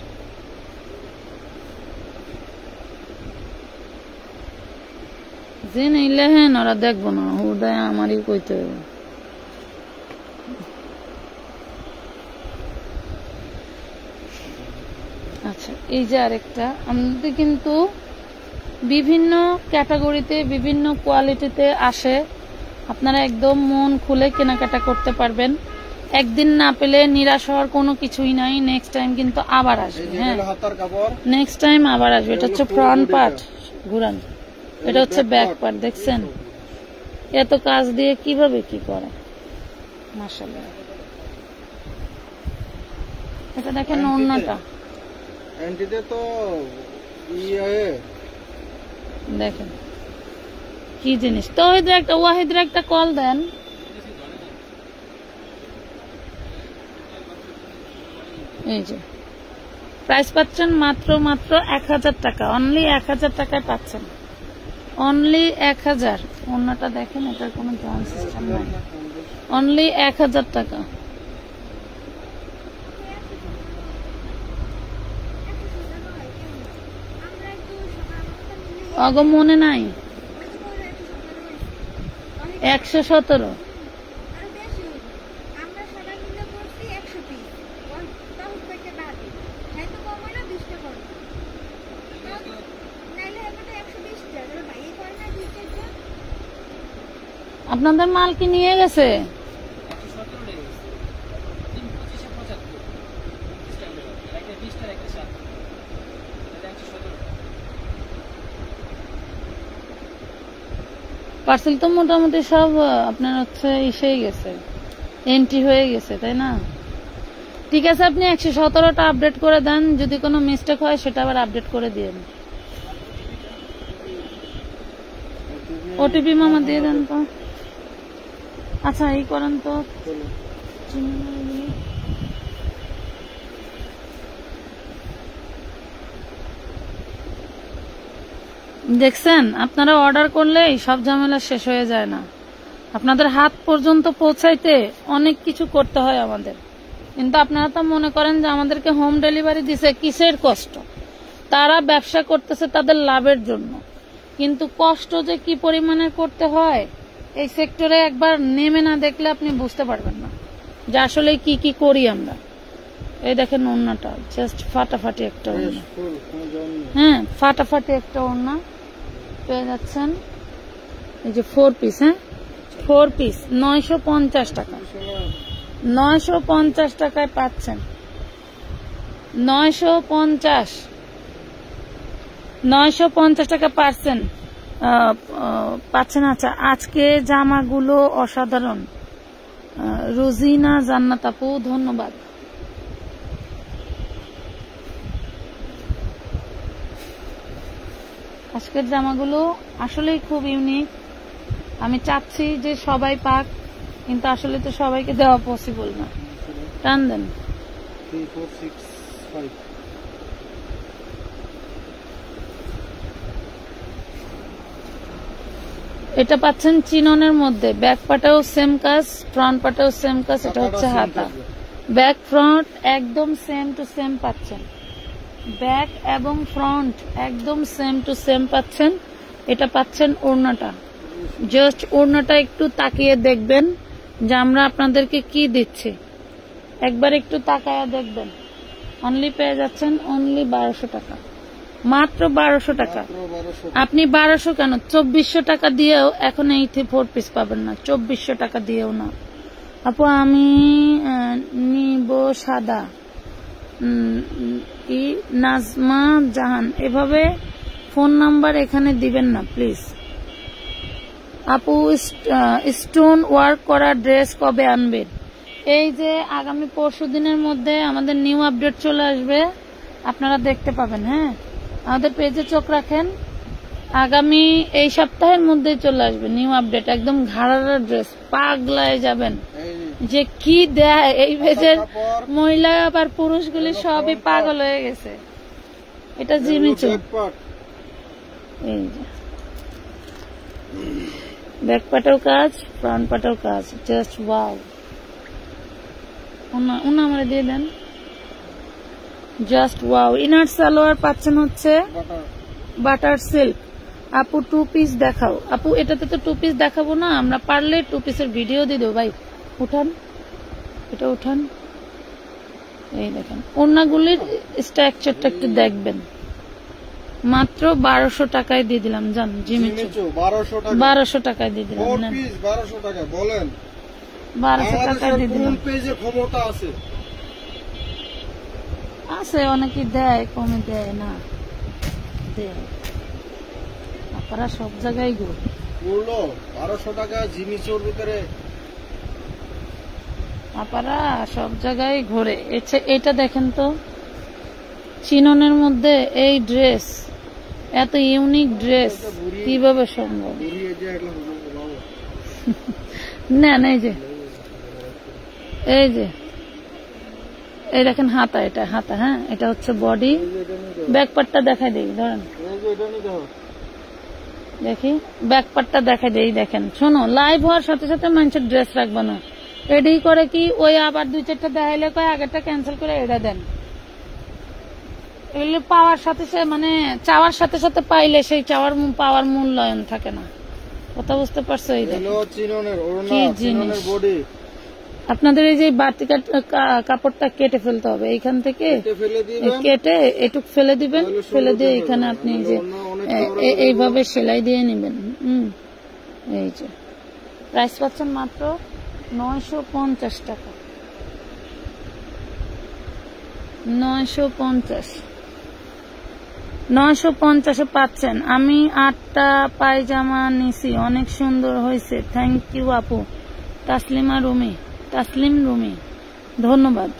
যে নেই লেহেন, ওরা দেখবো না, হুদায় আমারই কইতে হবে। আচ্ছা, এই যে আরেকটা, আমাদের কিন্তু বিভিন্ন ক্যাটাগরিতে বিভিন্ন কোয়ালিটিতে আসে। আপনারা একদম মন খুলে কেনাকাটা করতে পারবেন। একদিন না পেলে নিরাশ হওয়ার কোনো কিছুই নাই, নেক্সট টাইম কিন্তু আবার আসবে। হ্যাঁ, নেক্সট টাইম আবার আসবে। এটা হচ্ছে ফ্রন্ট পার্ট, ঘুরান। এটা হচ্ছে ব্যাক পার্ট। দেখছেন এত কাজ দিয়ে কিভাবে কি করে, মাশাআল্লাহ। এটা দেখেন ওন্নাটা, তো দেখেন কি জিনিস। তো ওয়াহিদের একটা কল দেন। এই যে প্রাইস পাচ্ছেন মাত্র 1000 টাকা, অনলি 1000 টাকায় পাচ্ছেন, অনলি 1000। ওন্নাটা দেখেন, এটার কোনো জয়েন্ট সিস্টেম নাই, অনলি 1000 টাকা। অগ মনে নাই 117 আপনাদের মাল কি নিয়ে গেছে? পার্সেল তো মোটামুটি সব আপনার হচ্ছে এসেই গেছে, এন্ট্রি হয়ে গেছে, তাই না? ঠিক আছে, আপনি 117টা আপডেট করে দেন, যদি কোনো মিস্টেক হয় সেটা আবার আপডেট করে দিন। ওটিপি মামা দিয়ে দেন তো। আচ্ছা এই করেন তো, দেখছেন আপনারা অর্ডার করলেই সব ঝামেলা শেষ হয়ে যায় না, আপনাদের হাত পর্যন্ত পৌঁছাইতে অনেক কিছু করতে হয় আমাদের। কিন্তু আপনারা তো মনে করেন যে আমাদেরকে হোম ডেলিভারি দিছে, কিসের কষ্ট? তারা ব্যবসা করতেছে তাদের লাভের জন্য, কিন্তু কষ্ট যে কি পরিমাণে করতে হয় এই সেক্টরে একবার নেমে না দেখলে আপনি বুঝতে পারবেন না যে আসলে কি কি করি আমরা। এই দেখেন ওড়নাটা জাস্ট ফাটাফাটি একটা ওড়না, হ্যাঁ ফাটাফাটি একটা ওড়না পেয়ে যাচ্ছেন। এই যে 4 পিস, হ্যাঁ 4 পিস 950 টাকা, 950 টাকায় পাচ্ছেন, 950 টাকা পাচ্ছেন। আচ্ছা আজকে জামাগুলো অসাধারণ, রোজিনা জান্নাত আপু ধন্যবাদ। আজকের জামাগুলো আসলেই খুব ইউনিক, আমি চাচ্ছি যে সবাই পাক, কিন্তু আসলে তো সবাইকে দেওয়া পসিবল না। টান দেন। 3 4 6 5 এটা পাচ্ছেন চিননের মধ্যে, ব্যাক পাটাও সেম কাজ, ফ্রন্ট পাটাও সেম কাজ। এটা হচ্ছে হাতা, ব্যাক ফ্রন্ট একদম সেম টু সেম পাচ্ছেন, ব্যাক এবং ফ্রন্ট একদম সেম টু সেম পাচ্ছেন। এটা পাচ্ছেন ওড়নাটা, জাস্ট ওড়নাটা একটু তাকিয়ে দেখবেন যে আমরা আপনাদেরকে কি দিচ্ছি, একবার একটু তাকায়া দেখবেন। অনলি পেয়ে যাচ্ছেন অনলি 1200 টাকা, মাত্র 1200 টাকা। আপনি 1200 কেন 2400 টাকা দিয়েও এখন এই 4 পিস পাবেন না, 2400 টাকা দিয়েও না। আপু আমি নিব সাদা, কি নাজমা জাহান, এভাবে ফোন নাম্বার এখানে দিবেন না প্লিজ। আপু স্টোন ওয়ার্ক করা ড্রেস কবে আনবেন? এই যে আগামী পরশুদিনের মধ্যে আমাদের নিউ আপডেট চলে আসবে, আপনারা দেখতে পাবেন। হ্যাঁ আমাদের পেজে চোখ রাখেন, আগামী এই সপ্তাহের মধ্যে চলে আসবে নিউ আপডেট, একদম ঘাড়ার ড্রেস, পাগলায় যাবেন যে কি দেয় এই পেজের মহিলা আবার পুরুষগুলি সবই পাগল হয়ে গেছে। এটা জিমিচু, এই যে ব্যাক পাটাও কাজ, ফ্রন্ট পাটাও কাজ, জাস্ট ওয়াও। উনা আমার দিয়ে দেন, জাস্ট ওয়াও। ইনার সালোয়ার পাচ্ছেন হচ্ছে বাটার সিল্ক। আপু 2 পিস দেখাও। আপু এটাতে তো 2 পিস দেখাবো না, আমরা পারলে 2 পিসের ভিডিও দিয়ে দেবো। ভাই উঠান, এটা উঠান, এই দেখেন ওড়নাগুলির স্ট্রাকচারটা একটু দেখবেন। মাত্র 1200 টাকায় দিয়ে দিলাম, জান জিমিচু 1200 টাকায় দিয়ে দিলাম। 1200 টাকা বলেন, 1200 টাকায় দিয়ে দিলাম। পেজে ক্ষমতা আছে, আছে অনেকে দেয়, কমে দেয় না, দেয়। আপনারা সব জায়গায় বললো 1200 টাকা জিমিচুর ভিতরে, আপনারা সব জায়গায় ঘোরে। এটা দেখেন তো, চিননের মধ্যে এই ড্রেস, এত ইউনিক ড্রেস কিভাবে সম্ভব? না না, এই যে এই দেখেন হাতা, এটা হাতা, হ্যাঁ এটা হচ্ছে বডি। ব্যাক পার্টটা দেখাই দিই, ধরেন দেখি ব্যাক পার্টটা দেখাই দিই। দেখেন শোনো, লাইভ হওয়ার সাথে সাথে মানুষের ড্রেস রাখবে না, রেডি করে কি ওই আবার 2-4টা দেখাইলে কয় আগেরটা ক্যান্সেল করে এটা দেন। এগুলো পাওয়ার সাথে সাথে মানে চাওয়ার সাথে সাথে পাইলে সেই পাওয়ার মূল্যায়ন থাকে না। কথা বুঝতে পারছো? এই আপনাদের এই যে বাড়তি কাপড়টা কেটে ফেলতে হবে, এইখান থেকে কেটে এটুক ফেলে দিবেন, ফেলে দিয়ে এখানে আপনি যে এইভাবে সেলাই দিয়ে নিবেন। এই যে প্রাইস পাচ্ছেন মাত্র 950 টাকা। 950 পাচ্ছেন। আমি 8টা পায়জামা নিছি, অনেক সুন্দর হয়েছে, থ্যাংক ইউ আপু। তাসলিম রুমি, ধন্যবাদ।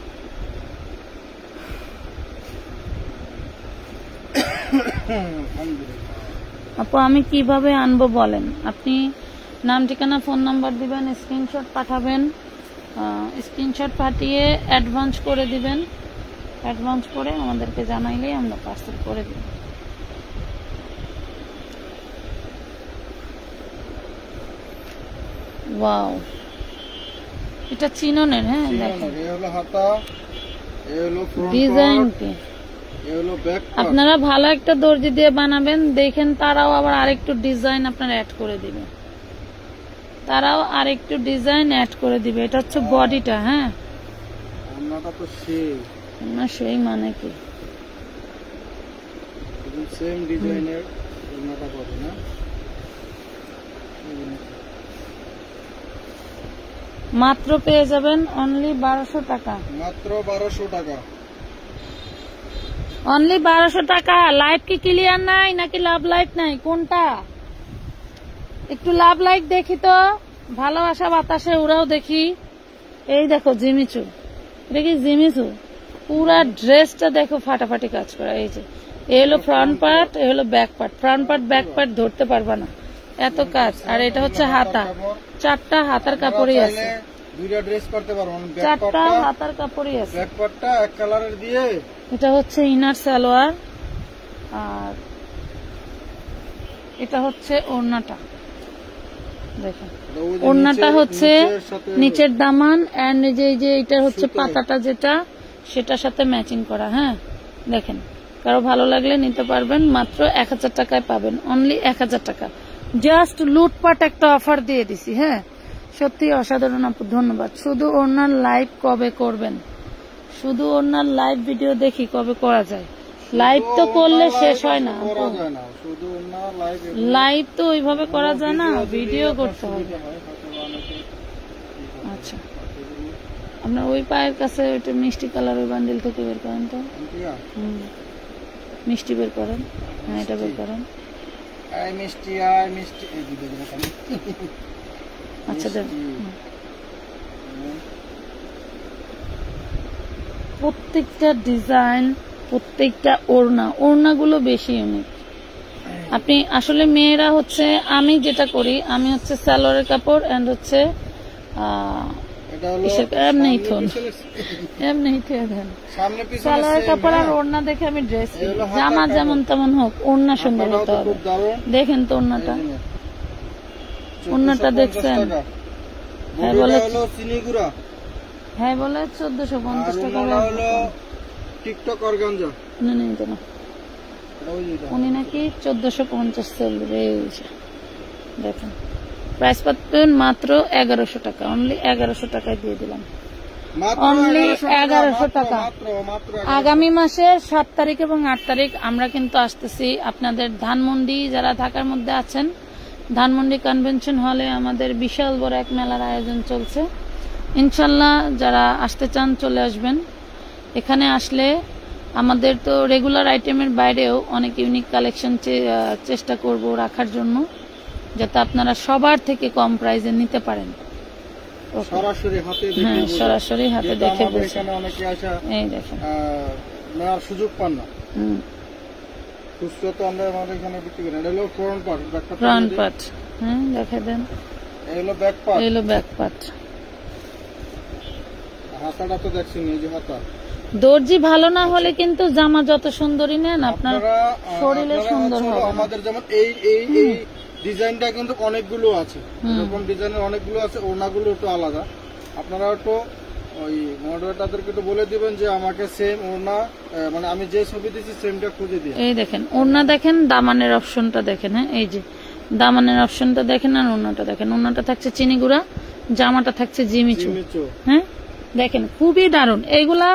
আপু আমি কিভাবে আনবো বলেন? আপনি নাম, ঠিকানা, ফোন নাম্বার দিবেন, স্ক্রিনশট পাঠাবেন, স্ক্রিনশট পাঠিয়ে অ্যাডভান্স করে দিবেন। অ্যাডভান্স করে আমাদেরকে জানাইলেই আমরা পার্সেল করে দিব। ওয়াও, এটা চিননের। হ্যাঁ দেখেন ডিজাইন কি, আপনারা ভালো একটা দর্জি দিয়ে বানাবেন, দেখেন তারাও আবার আরেকটু ডিজাইন আপনার অ্যাড করে দিবে, তারাও আরেকটু ডিজাইন অ্যাড করে দিবে। এটা হচ্ছে বডিটা। হ্যাঁ না সেই মানে কি সেম ডিজাইনের মাত্র পেয়ে যাবেন অনলি 1200 টাকা। মাত্র 1200 টাকা, অনলি 1200 টাকা। লাইট কি ক্লিয়ার নাই নাকি লাভ লাইট নাই? কোনটা? একটু লাভ লাইট দেখি তো, ভালোবাসা বাতাসে উড়াও দেখি। এই দেখো জিমিচু, এটা কি জিমিচু? পুরা ড্রেসটা দেখো ফাটাফাটি কাজ করা। এই যে এ হলো ফ্রন্ট পার্ট, এ হলো back part. Front part back part ধরতে পারবা না, এত কাজ। আর এটা হচ্ছে হাতা, 4টা হাতার কাপড়ই আছে, 2টা ড্রেস করতে পারবো, 4টা হাতার কাপড়ই আছে। ব্যাক পার্টটা এক কালারের দিয়ে, এটা হচ্ছে ইনার সালোয়ার, আর এটা হচ্ছে ওড়নাটা। দেখেন ওড়নাটা হচ্ছে নিচের দামান, এন্ড যে এটা হচ্ছে পাতাটা যেটা, সেটার সাথে ম্যাচিং করা। হ্যাঁ দেখেন, কারো ভালো লাগলে নিতে পারবেন। মাত্র 1000 টাকায় পাবেন, অনলি 1000 টাকা। জাস্ট লুটপাট একটা অফার দিয়ে দিছি। হ্যাঁ সত্যি অসাধারণ আপু, ধন্যবাদ। শুধু ওনার লাইভ কবে করবেন? শুধু ওনার লাইভ ভিডিও দেখি কবে করা যায়? লাইভ তো করলে শেষ হয় না, লাইভ তো ওইভাবে করা যায় না, ভিডিও করতে হবে। আচ্ছা আপনার ওই পায়ের কাছে ওইটা মিষ্টি কালার, ওই বান্ডিল থেকে বের করেন তো। মিষ্টি বের করেন। হ্যাঁ এটা বের করেন। আচ্ছা প্রত্যেকটা ডিজাইন, প্রত্যেকটা ওড়নাগুলো বেশি ইউনিক। আপনি আসলে মেয়েরা হচ্ছে, আমি যেটা করি, আমি হচ্ছে সালোয়ারের কাপড় এন্ড হচ্ছে সালোয়ারের কাপড় আর ওড়না দেখে আমি ড্রেস কিনি। জামা যেমন তেমন হোক, ওড়না সুন্দর হতে হবে। দেখেন তো ওড়নাটা, ওড়নাটা দেখছেন? হ্যাঁ বলে 1450 টাকা। উনি নাকি 1450 চলবে। দেখেন প্রাইস পাচ্ছেন মাত্র 1100 টাকা, অনলি 1100 টাকায় দিয়ে দিলাম, অনলি 1100 টাকা। আগামী মাসের 7 তারিখ এবং 8 তারিখ আমরা কিন্তু আসতেছি আপনাদের ধানমন্ডি। যারা ঢাকার মধ্যে আছেন, ধানমন্ডি কনভেনশন হলে আমাদের বিশাল বড় এক মেলার আয়োজন চলছে। ইনশাল্লাহ যারা আসতে চান চলে আসবেন। এখানে আসলে আমাদের তো রেগুলার আইটেমের বাইরেও অনেক ইউনিক কালেকশন চেষ্টা করব রাখার জন্য, যাতে আপনারা সবার থেকে কম প্রাইসে নিতে পারেন। সরাসরি হাতে দেখে বুঝেন। এই দেখেন নেওয়ার সুযোগ পান না, খুচরো তো আমরা আমাদের এখানে বিক্রি করি। এটা হলো ফ্রন্ট পার্ট। হ্যাঁ দেখে দেন। এই হলো ব্যাক পার্ট। এই হলো ব্যাক পার্ট। হাতাটা তো দেখছেন, এই যে হাতা। দর্জি ভালো না হলে কিন্তু জামা যত সুন্দরই নেন আপনার শরীরে সুন্দর হবে। আমাদের যেমন এই ডিজাইনটা কিন্তু অনেকগুলো আছে, এরকম ডিজাইনের অনেকগুলো আছে। ওড়নাগুলো একটু আলাদা, আপনারা একটু ওই মডারেটরদেরকে একটু বলে দিবেন যে আমাকে সেম ওড়না মানে আমি যে ছবি দিয়েছি সেমটা খুঁজে দিন। এই দেখেন ওড়না দেখেন, দামানের অপশনটা দেখেন, হ্যাঁ এই যে দামানের অপশনটা দেখেন আর ওড়নাটা দেখেন। ওড়নাটা থাকছে চিনি গুঁড়া, জামাটা থাকছে জিমিচু। হ্যাঁ দেখেন খুবই দারুন। এইগুলা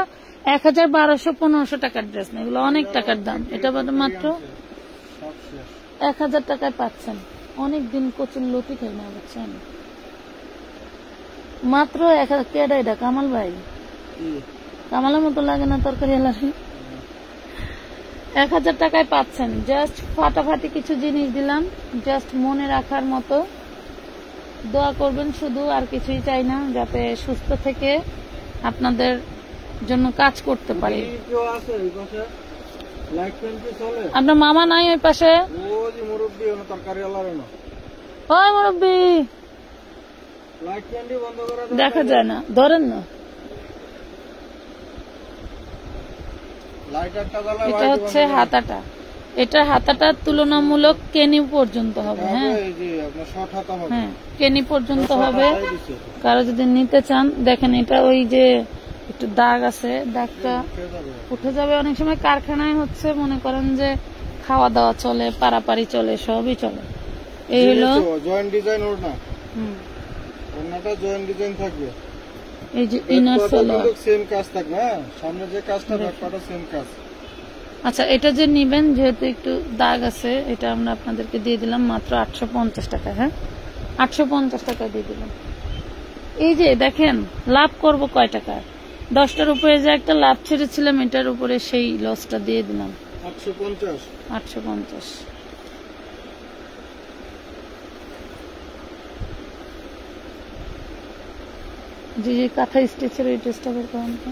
1200-1500 টাকার ড্রেস না, এগুলো অনেক টাকার দাম। এটা মাত্র 1000 টাকায় পাচ্ছেন। অনেকদিন কচুর লতি খাই না বুঝছেন, মাত্র 1000। কেডা এটা? কামাল ভাই? কামালের মতো লাগে না তরকারি এলাকা? 1000 টাকায় পাচ্ছেন। জাস্ট ফাটাফাটি কিছু জিনিস দিলাম, জাস্ট মনে রাখার মতো। দোয়া করবেন শুধু, আর কিছুই চাই না, যাতে সুস্থ থেকে আপনাদের জন্য কাজ করতে পারি। আপনার মামা নাই ওই পাশে? ওই মুরব্বী দেখা যায় না, ধরেন না। এটা হচ্ছে হাতাটা, এটা হাতাটা তুলনামূলক কেনি পর্যন্ত হবে। হ্যাঁ হ্যাঁ কেনি পর্যন্ত হবে। কারো যদি নিতে চান দেখেন, এটা ওই যে একটু দাগ আছে, দাগটা উঠে যাবে। অনেক সময় কারখানায় হচ্ছে মনে করেন যে খাওয়া দাওয়া চলে, পারাপারি চলে, সবই চলে। এই হলো জয়েন্ট ডিজাইন ওড়না। ওড়নাটা জয়েন্ট ডিজাইন থাকবে। এই যে ইনার সালোয়ার সেম কাজ থাকবে। হ্যাঁ সামনে যে কাজটা ব্যাকপার্টও সেম কাজ। আচ্ছা এটা যে নিবেন, যেহেতু একটু দাগ আছে, এটা আমরা আপনাদেরকে দিয়ে দিলাম মাত্র 850 টাকা। হ্যাঁ 850 টাকা দিয়ে দিলাম। এই যে দেখেন লাভ করব কয় টাকা? 10টার উপরে যে একটা লাভ ছেড়েছিলাম, এটার উপরে সেই লসটা দিয়ে দিলাম 850। যে যে কাঁথা স্টিচের এই ড্রেসটা বের করেন তো।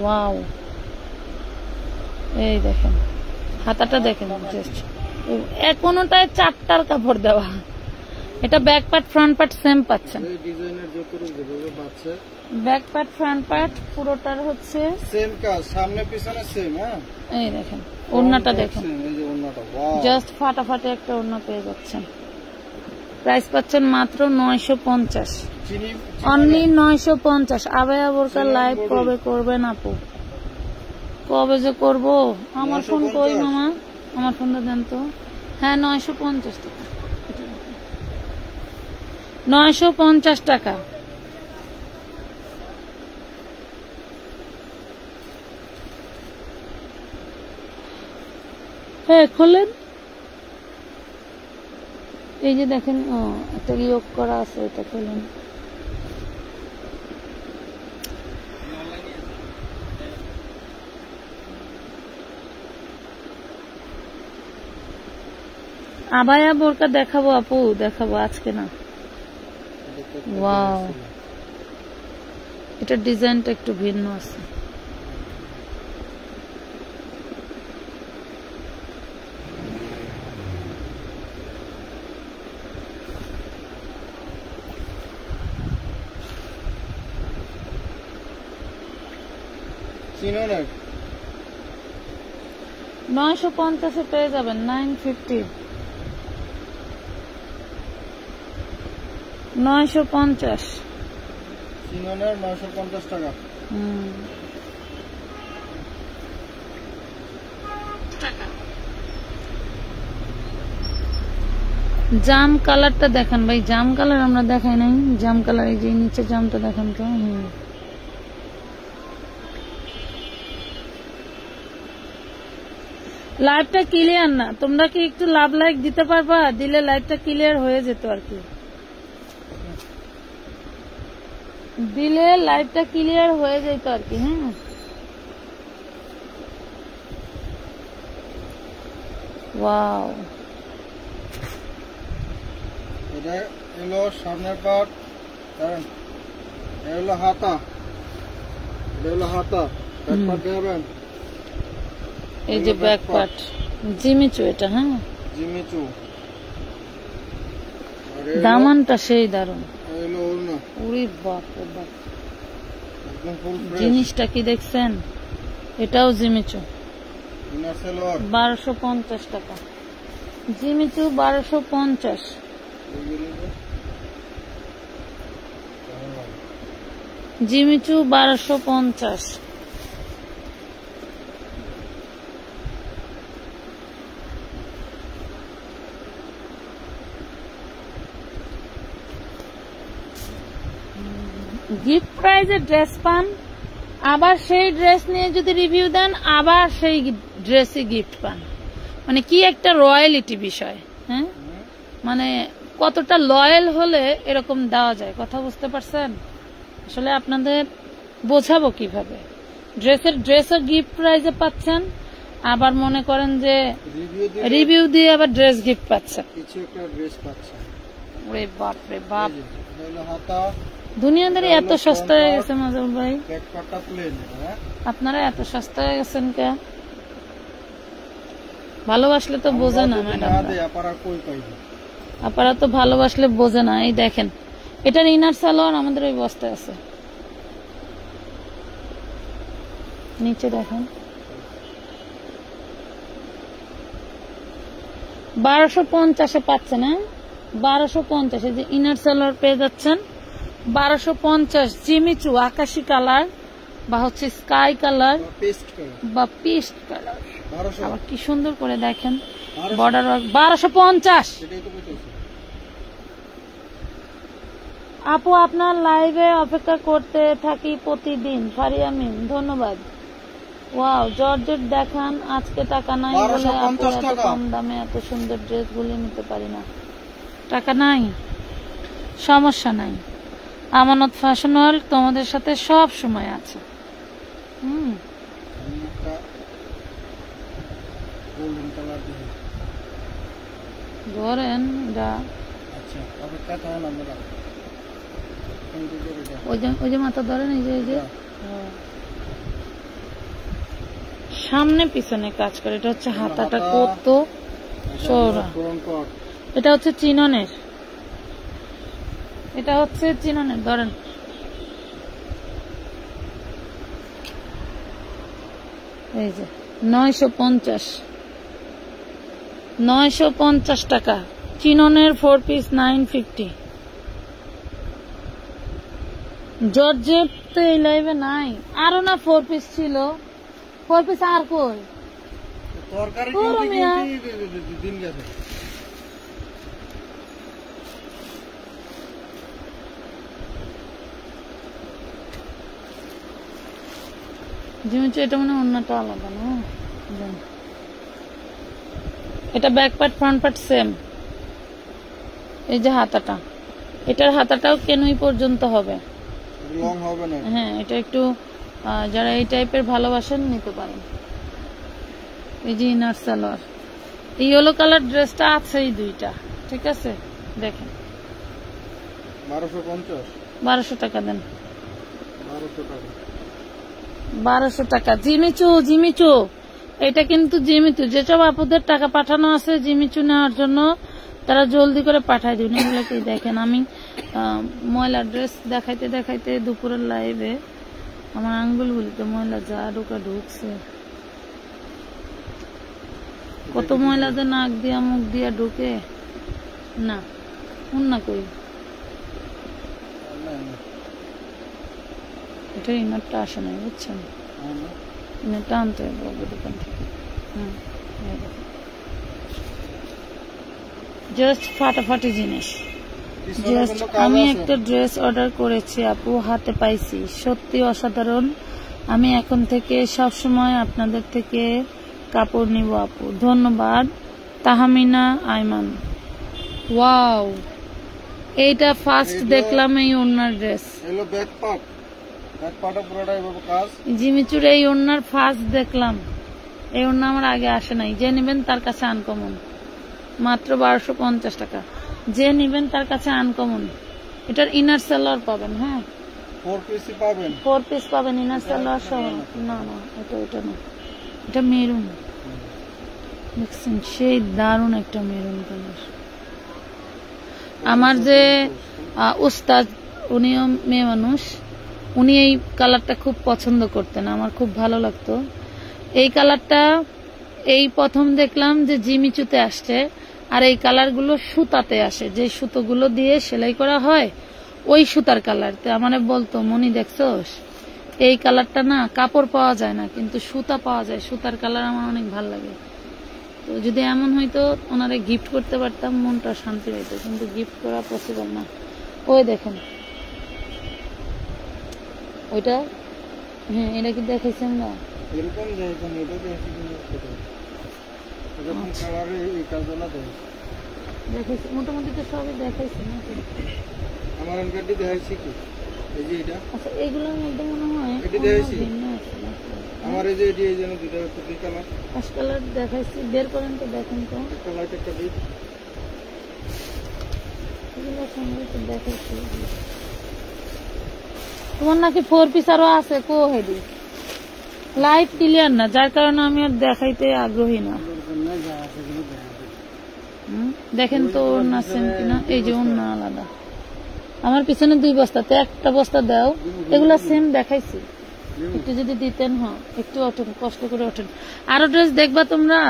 ওয়াও এই দেখেন হাতাটা দেখেন, কোনটায় 4টার কাপড় দেওয়া। এটা back part front part same পাচ্ছেন। ব্যাক পার্ট ফ্রন্ট পার্ট পুরোটার হচ্ছে সেম কাজ, সামনে পিছনে সেম। হ্যাঁ এই দেখেন ওড়নাটা দেখেন, জাস্ট ফাটাফাটি একটা ওড়না পেয়ে যাচ্ছেন। প্রাইস পাচ্ছেন মাত্র 950, অনলি 950। আবায়া বোরকা লাইভ কবে করবেন আপু? কবে যে করব? আমার ফোন কই মামা? আমার ফোনটা দেন তো। হ্যাঁ 950 টাকা, 950 টাকা। হ্যাঁ খোলেন। এই যে দেখেন একটা ইয়োগ করা আছে, এটা খোলেন। আবায়া বোরকা দেখাবো আপু, দেখাবো আজকে না। ওয়াও এটার ডিজাইনটা একটু ভিন্ন আছে। চিনোনের 950 পেয়ে যাবেন। 950, 950 চিনোনের 950 টাকা। জাম কালারটা দেখান ভাই, জাম কালার আমরা দেখাই নাই। জাম কালার এই যে নিচে জামটা দেখান তো। লাইভটা ক্লিয়ার না, তোমরা কি একটু লাভ লাইক দিতে পারবা? দিলে লাইভটা ক্লিয়ার হয়ে যেত আর কি, দিলে লাইভটা ক্লিয়ার হয়ে যেত আর কি। হ্যাঁ ওয়াও এটা হলো সামনের পার্ট, এটা হলো হাতা, এটা হলো হাতা। ব্যাক পার্ট দেখাবেন? এই যে ব্যাক পার্ট জিমিচু, এটা হ্যাঁ জিমিচু। দামানটা সেই দারুন। হলো ওড়না। ওরে বাপ রে বাপ, একদম ফুল ফ্রেশ। জিনিসটা কি দেখছেন? এটাও জিমিচু। ইনার সালোয়ার 1250 টাকা। জিমিচু 1250। জিমিচু 1250। গিফট প্রাইজে ড্রেস পান, আবার সেই ড্রেস নিয়ে যদি রিভিউ দেন আবার সেই ড্রেসই গিফট পান। মানে কি একটা রয়্যালিটি বিষয়, হ্যাঁ, মানে কতটা লয়াল হলে এরকম দেওয়া যায়, কথা বুঝতে পারছেন? আসলে আপনাদের বোঝাবো কিভাবে। ড্রেসও গিফট প্রাইজে পাচ্ছেন, আবার মনে করেন যে রিভিউ দিয়ে আবার ড্রেস গিফট পাচ্ছেন। কিছু একটা ড্রেস পাচ্ছেন। ওরে বাপ রে বাপ, হাতা দুনিয়াদারি এত সস্তা হয়ে গেছে মাজল ভাই। ব্যাকপার্টটা প্লেন, হ্যাঁ আপনারা এত সস্তা হয়ে গেছেন কে? ভালোবাসলে তো বোঝে না ম্যাডাম, আপনারা তো ভালোবাসলে বোঝে না। এই দেখেন, এটার ইনার সালোয়ার আমাদের ওই বস্তায় আছে, নিচে দেখেন। 1250-এ পাচ্ছেন, হ্যাঁ 1250। এই যে ইনার সালোয়ার পেয়ে যাচ্ছেন 1250। জিমিচু আকাশি কালার বা হচ্ছে স্কাই কালার বা পেস্ট কালার, আবার কি সুন্দর করে দেখেন বর্ডার ওয়ার্ক। 1250। আপু আপনার লাইভে অপেক্ষা করতে থাকি প্রতিদিন। ফারিয়া মিম, ধন্যবাদ। ওয়াও, জর্জেট দেখান। আজকে টাকা নাই বলে আপু এত কম দামে এত সুন্দর ড্রেস গুলি নিতে পারি না। টাকা নাই, সমস্যা নাই, আমানত ফ্যাশন ওয়ার্ল্ড তোমাদের সাথে সব সময় আছে। ধরেন ওই যে মাথা ধরেন, এই যে সামনে পিছনে কাজ করে। এটা হচ্ছে হাতাটা কত চওড়া। এটা হচ্ছে চিননের, এটা হচ্ছে চিননের। ধরেন এই যে 950 টাকা চিননের 4 পিস 950। জর্জেট তো এই লাইভে নাই, আরো না 4 পিস ছিল। 4 পিস আর কই? জিমিচু এটা মানে অন্যটা আলাদা না, এটা back part front part same. এই যে হাতাটা, এটার হাতাটাও কেনুই পর্যন্ত হবে, হ্যাঁ এটা একটু যারা এই টাইপের ভালোবাসেন নিতে পারেন। এই যে ইনার সালোয়ার, এই ইয়েলো কালার ড্রেসটা আছে এই দুইটা, ঠিক আছে দেখেন। 1200 টাকা দেন, 1200 টাকা। জিমিচু এটা কিন্তু জিমিচু, যেসব আপুদের টাকা পাঠানো আছে জিমিচু নেওয়ার জন্য তারা জলদি করে পাঠাই দিন। এগুলো কি দেখেন, আমি ময়লা ড্রেস দেখাইতে দেখাইতে দুপুরের লাইভে আমার আঙ্গুলগুলিতে ময়লা যা ঢুকছে, কত ময়লা যে নাক দিয়া মুখ দিয়া ঢুকে না। না কই এটা ইনারটা আসে নাই, বুঝছেন? ইনারটা আনতে হবে দোকান থেকে। জাস্ট ফাটাফাটি জিনিস। জাস্ট আমি একটা ড্রেস অর্ডার করেছি আপু, হাতে পাইছি, সত্যি অসাধারণ। আমি এখন থেকে সব সময় আপনাদের থেকে কাপড় নিব আপু, ধন্যবাদ। তাহমিনা আইমান। ওয়াও, এইটা ফার্স্ট দেখলাম এই ওনার ড্রেস। জিমিচুর এই ওনার ফার্স্ট দেখলাম, এই ওনা আমার আগে আসে নাই। যে নিবেন তার কাছে আনকমন, মাত্র 1250 টাকা। যে নিবেন তার কাছে আনকমন। এটার ইনার সালোয়ার পাবেন, হ্যাঁ 4 পিস পাবেন ইনার সালোয়ার সহ। না না এটা না, এটা মেরুন, দেখছেন সেই দারুণ একটা মেরুন কালার। আমার যে উস্তাদ, উনিও মেয়ে মানুষ, উনি এই কালারটা খুব পছন্দ করতেন, আমার খুব ভালো লাগতো। এই কালারটা এই প্রথম দেখলাম যে জিমিচুতে আসছে, আর এই কালার গুলো সুতাতে আসে, যে সুতোগুলো দিয়ে সেলাই করা হয় ওই সুতার কালার। তো আমার বলতো, মনি দেখছোস এই কালারটা না কাপড় পাওয়া যায় না, কিন্তু সুতা পাওয়া যায়, সুতার কালার আমার অনেক ভালো লাগে। তো যদি এমন হইতো ওনারে গিফট করতে পারতাম, মনটা শান্তি হইতো, কিন্তু গিফট করা পসিবল না। ওই দেখেন ওইটা, হ্যাঁ এটা কি দেখাইছেন না? এরকম দেখেন, এটা দেখেছি এরকম কালারে এই কাজগুলো দেখাইছি, মোটামুটি তো সবই দেখাইছি নাকি? আমার এনকারটি দেখাইছি কি? এই যে এটা, আচ্ছা এইগুলোর মধ্যে মনে হয় এটা দেখাইছি ভিন্ন আছে নাকি? আমার এই যে এটি, এই জন্য দুটো দুই কালার, পাঁচ কালার দেখাইছি, বের করেন তো, দেখেন তো একটা লাইট একটা ডিপ। এগুলোর সঙ্গে তো দেখাইছি। তোমার নাকি 4 পিস আরো আছে, কো হেডি লাইট ক্লিয়ার না, যার কারণে আমি আর দেখাইতে আগ্রহী না। দেখেন তো ওড়না সেম কিনা, এই যে ওড়না আলাদা, আমার পিছনে 2 বস্তাতে একটা বস্তা দাও, এগুলা সেম দেখাইছি, একটু যদি দিতেন। হ্যাঁ একটু ওঠেন, কষ্ট করে ওঠেন। আরো ড্রেস দেখবা তোমরা?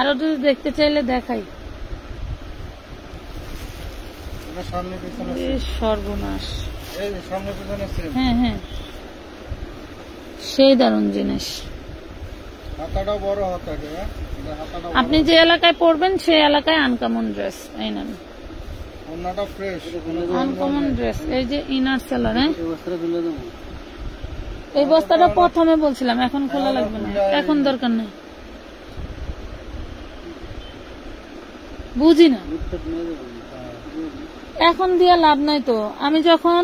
আরো ড্রেস দেখতে চাইলে দেখাই। সামনে পিছনে সর্বনাশ, এই সামনে পিছনে সেম। হ্যাঁ হ্যাঁ সেই দারুণ জিনিস। হাতাটাও বড় হাতা, হাতাটা আপনি যে এলাকায় পড়বেন সেই এলাকায় আনকমন ড্রেস, এই নেন ওন্নাটা ফ্রেশ, আনকমন ড্রেস। এই যে ইনার সেলার, এই বস্তাটা প্রথমে বলছিলাম, এখন খোলা লাগবে না, এখন দরকার নেই, বুঝি না এখন দিয়া লাভ নাই তো। আমি যখন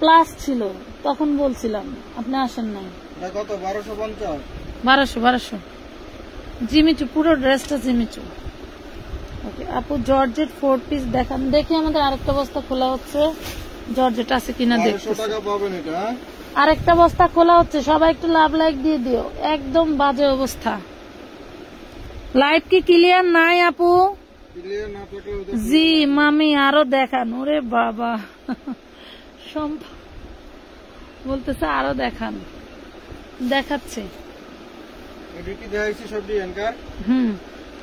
প্লাস ছিল তখন বলছিলাম, আপনি আসেন নাই। কত? 1250, 1200 জিমিচু, পুরো ড্রেসটা জিমিচু। ওকে আপু, জর্জেট 4 পিস দেখান, দেখি আমাদের আরেকটা বস্তা খোলা হচ্ছে, জর্জেট আছে কিনা দেখতে। 1200 টাকা পাবেন এটা। আরেকটা বস্তা খোলা হচ্ছে, সবাই একটু লাভ লাইক দিয়ে দিও, একদম বাজে অবস্থা। লাইট কি ক্লিয়ার নাই আপু? ক্লিয়ার না থাকলে জি মামি আরো দেখান। ওরে বাবা, বলতেছে আরো দেখান, দেখাচ্ছে। এটা কি দেখাইছি সবটি এনকার?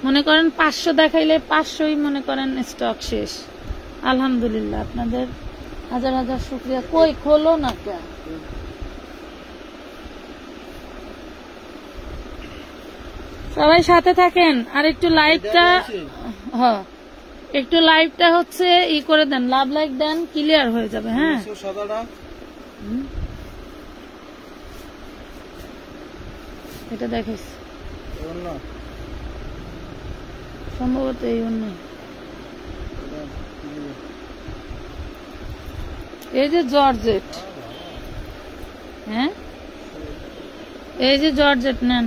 মনে করেন 500 দেখাইলে 500ই মনে করেন স্টক শেষ। আলহামদুলিল্লাহ, আপনাদের হাজার হাজার শুকরিয়া। কই খোলো না কে? সবাই সাথে থাকেন, আর একটু লাইভটা, হ্যাঁ একটু লাইভটা হচ্ছে ই করে দেন, লাভ লাইক দেন, ক্লিয়ার হয়ে যাবে। হ্যাঁ এটা দেখিস, সম্ভবত এই অন্য, এই যে জর্জেট, হ্যাঁ এই যে জর্জেট নেন।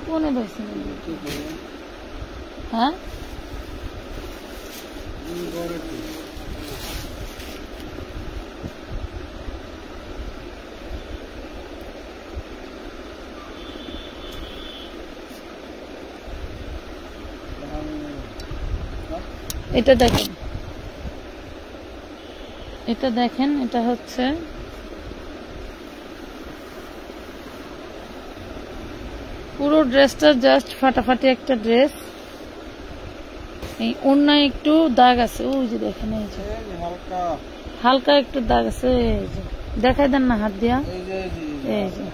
কোনে পাইছে? হ্যাঁ এটা দেখেন, এটা দেখেন, এটা হচ্ছে পুরো ড্রেসটা জাস্ট ফাটাফাটি একটা ড্রেস। এই ওড়নায় একটু দাগ আছে, ওই যে দেখেন, এই যে হালকা একটু দাগ আছে, এই যে দেখাই দেন না হাত দিয়া, এই যে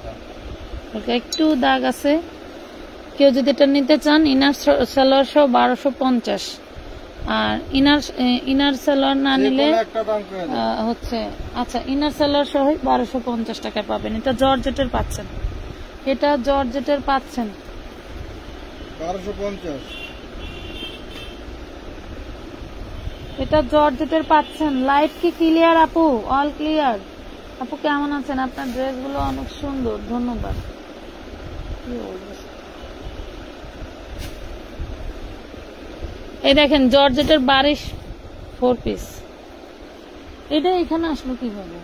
হালকা একটু দাগ আছে। কেউ যদি এটা নিতে চান, ইনার সালোয়ার সহ 1250, আর ইনার সালোয়ার না নিলে হচ্ছে, আচ্ছা ইনার সালোয়ার সহ 1250 টাকায় পাবেন। এটা জর্জেটের পাচ্ছেন, এটা জর্জেটের পাচ্ছেন 1250, এটা জর্জেটের পাচ্ছেন। লাইট কি ক্লিয়ার আপু? All clear. আপু কেমন আছেন? আপনার ড্রেসগুলো অনেক সুন্দর, ধন্যবাদ। এই দেখেন জর্জেটের 22 4 পিস, এটা এখানে আসলো কিভাবে?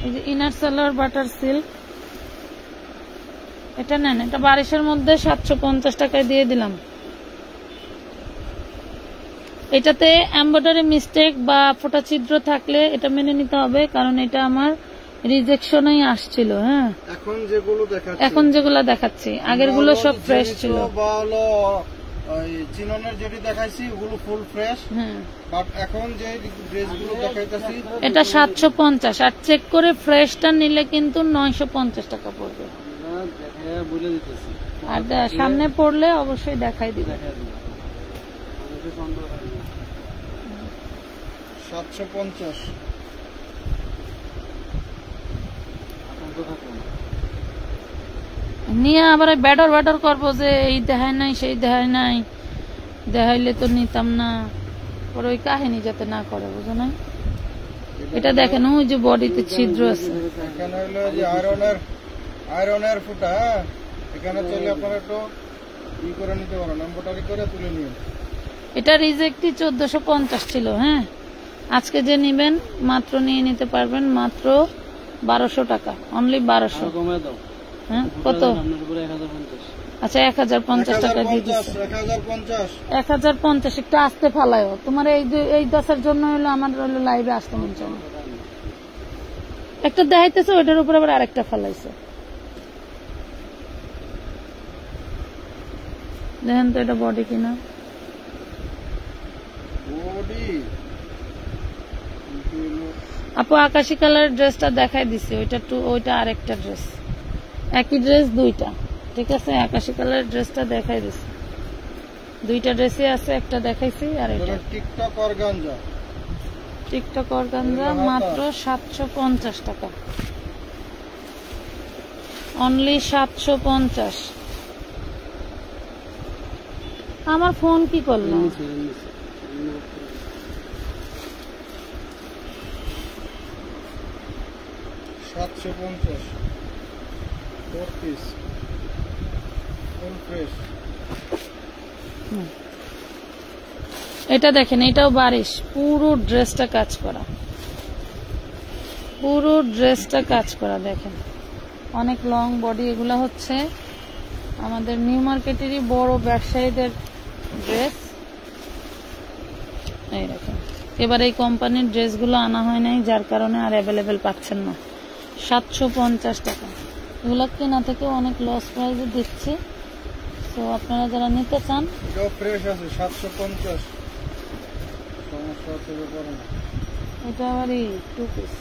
এই যে ইনার সালোয়ার বাটার সিল্ক, এটা নেন, এটা 22-এর মধ্যে 750 টাকায় দিয়ে দিলাম। এটাতে এমব্রয়ডারি মিস্টেক বা ফোটা ছিদ্র থাকলে এটা মেনে নিতে হবে, কারণ এটা আমার রিজেকশনেই আসছিল। হ্যাঁ, এখন যেগুলো দেখাচ্ছি আগের গুলো সব ফ্রেশ ছিল। চিননের যেটি দেখাইছি ওগুলো ফুল ফ্রেশ। হ্যাঁ, বাট এখন যে ড্রেসগুলো দেখাইতাছি এটা 750, আর চেক করে ফ্রেশটা নিলে কিন্তু 950 টাকা পড়বে। আর সামনে পড়লে অবশ্যই দেখাই দিবে। 750 নিয়ে আবার ব্যাটর করবো যে এই দেখায় নাই সেই দেখায় নাই, দেখাইলে তো নিতাম না, পরে ওই কাহিনী যাতে না করে, বুঝো না? এটা দেখেন ওই যে বডিতে ছিদ্র আছে, এখানে হলো যে আয়রনের ফুটা। এখানে চলে আপনারা একটু ই করে নিতে পারেন, এমব্রয়ডারি করে তুলে নিন। এটা রিজেক্টই 1450 ছিল। হ্যাঁ, আজকে যে নিবেন মাত্র নিয়ে নিতে পারবেন মাত্র 1200 টাকা, অনলি 1200। হ্যাঁ, কত? আচ্ছা 1050 টাকা দিয়ে দিচ্ছি। 1050 একটু আসতে ফালায়। তোমার এই দশার জন্য হলো আমার হলো লাইভে আসতে মন চায় না। একটা দেখাইতেছে ওইটার উপর আবার আরেকটা ফালাইছে। দেখেন তো এটা বডি কিনা। আপু আকাশি কালার ড্রেসটা দেখাই দিছি, ওইটা আরেকটা ড্রেস, একই ড্রেস দুইটা। ঠিক আছে, আকাশি কালার ড্রেসটা দেখাই দিছি, দুইটা ড্রেসই আছে, একটা দেখাইছি আর এটা টিকটক অর্গানজা মাত্র 750 টাকা, অনলি 750। আমার ফোন কি করলো? এটা দেখেন, এটাও বারিশ, পুরো ড্রেসটা কাজ করা, পুরো ড্রেসটা কাজ করা। দেখেন অনেক লং বডি। এগুলা হচ্ছে আমাদের নিউ মার্কেটেরই বড় ব্যবসায়ীদের ড্রেস। এই দেখেন, এবার এই কোম্পানির ড্রেসগুলো আনা হয় নাই, যার কারণে আর অ্যাভেলেবেল পাচ্ছেন না। 750 টাকা। এগুলো কেনা থেকে অনেক লস প্রাইসে দিচ্ছি, তো আপনারা যারা নিতে চান। এটা আবার টু পিস,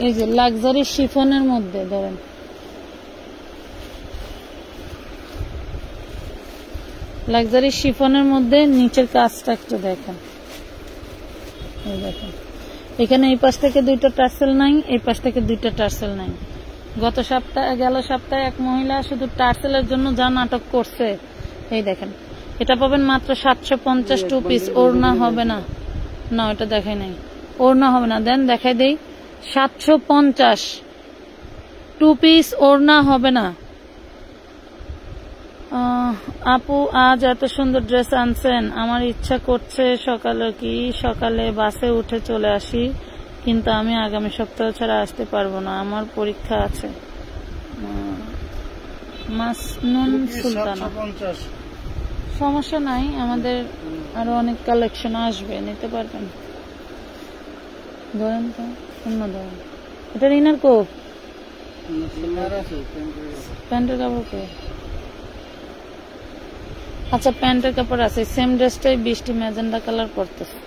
এই যে লাক্সারি শিফনের মধ্যে ধরেন, লাক্সারি শিফনের মধ্যে নিচের কাজটা একটু দেখেন। এই দেখেন, এখানে এই পাশ থেকে দুইটা টার্সেল নাই, এই পাশ থেকে দুইটা টার্সেল নাই। গেল সপ্তাহে এক মহিলা শুধু টার্সেলের জন্য যা নাটক করছে। এই দেখেন, এটা পাবেন মাত্র 750 টু পিস। ওড়না হবে না, না এটা দেখাই নাই, ওড়না হবে না। দেন দেখাই দেই, 750 টু পিস, ওড়না হবে না। আপু আজ এত সুন্দর ড্রেস আনছেন, আমার ইচ্ছা করছে সকালে বাসে উঠে চলে আসি, কিন্তু আমি আগামী সপ্তাহ ছাড়া আসতে পারবো না, আমার পরীক্ষা আছে। মাসনুন সুলতানা, সমস্যা নাই, আমাদের আরো অনেক কালেকশন আসবে, নিতে পারবেন। ধরেন তো অন্য ধরেন, এটা ইনার কো প্যান্টের কাপড় কে? আচ্ছা প্যান্টের কাপড় আছে, সেম ড্রেসটাই বৃষ্টি ম্যাজেন্ডা কালার পরতেছে।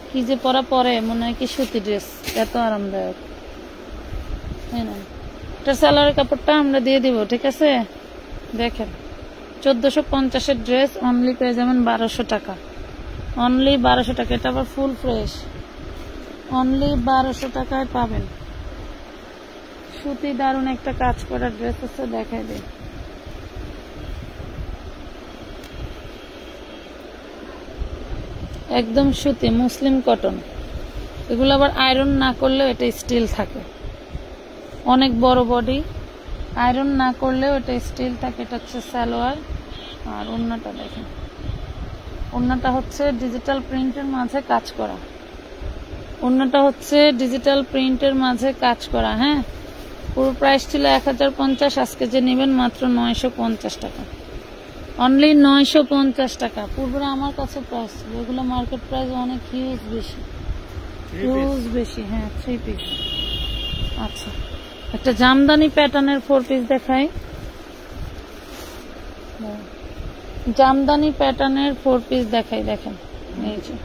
কি যে পরে মনে হয় কি সুতি ড্রেস, এত আরামদায়ক। এটা সালোয়ারের কাপড়টা আমরা দিয়ে দিব, ঠিক আছে? দেখেন 1450-এর ড্রেস অনলি পেয়ে যাবেন 1200 টাকা, অনলি 1200 টাকা। এটা আবার ফুল ফ্রেশ, অনলি 1200 টাকায় পাবেন। সুতি দারুণ একটা কাজ করা ড্রেস আছে, দেখাই দিই। একদম সুতি মুসলিম কটন। এগুলো আবার আয়রন না করলেও এটা স্টিল থাকে, অনেক বড় বডি, আয়রন না করলেও এটা স্টিল থাকে। এটা হচ্ছে সালোয়ার, আর ওড়নাটা দেখেন, ওড়নাটা হচ্ছে ডিজিটাল প্রিন্টের মাঝে কাজ করা, ওড়নাটা হচ্ছে ডিজিটাল প্রিন্টের মাঝে কাজ করা। হ্যাঁ, পুরো প্রাইস ছিল 1050, আজকে যে নেবেন মাত্র 950 টাকা, অনলি 950 টাকা। পূর্বে আমার কাছে প্রাইস ছিল, এগুলো মার্কেট প্রাইস অনেক হিউজ বেশি। হ্যাঁ 3 পিস। আচ্ছা, একটা জামদানি প্যাটার্নের 4 পিস দেখাই। জামদানি প্যাটার্নের 4 পিস দেখাই, দেখেন এই যে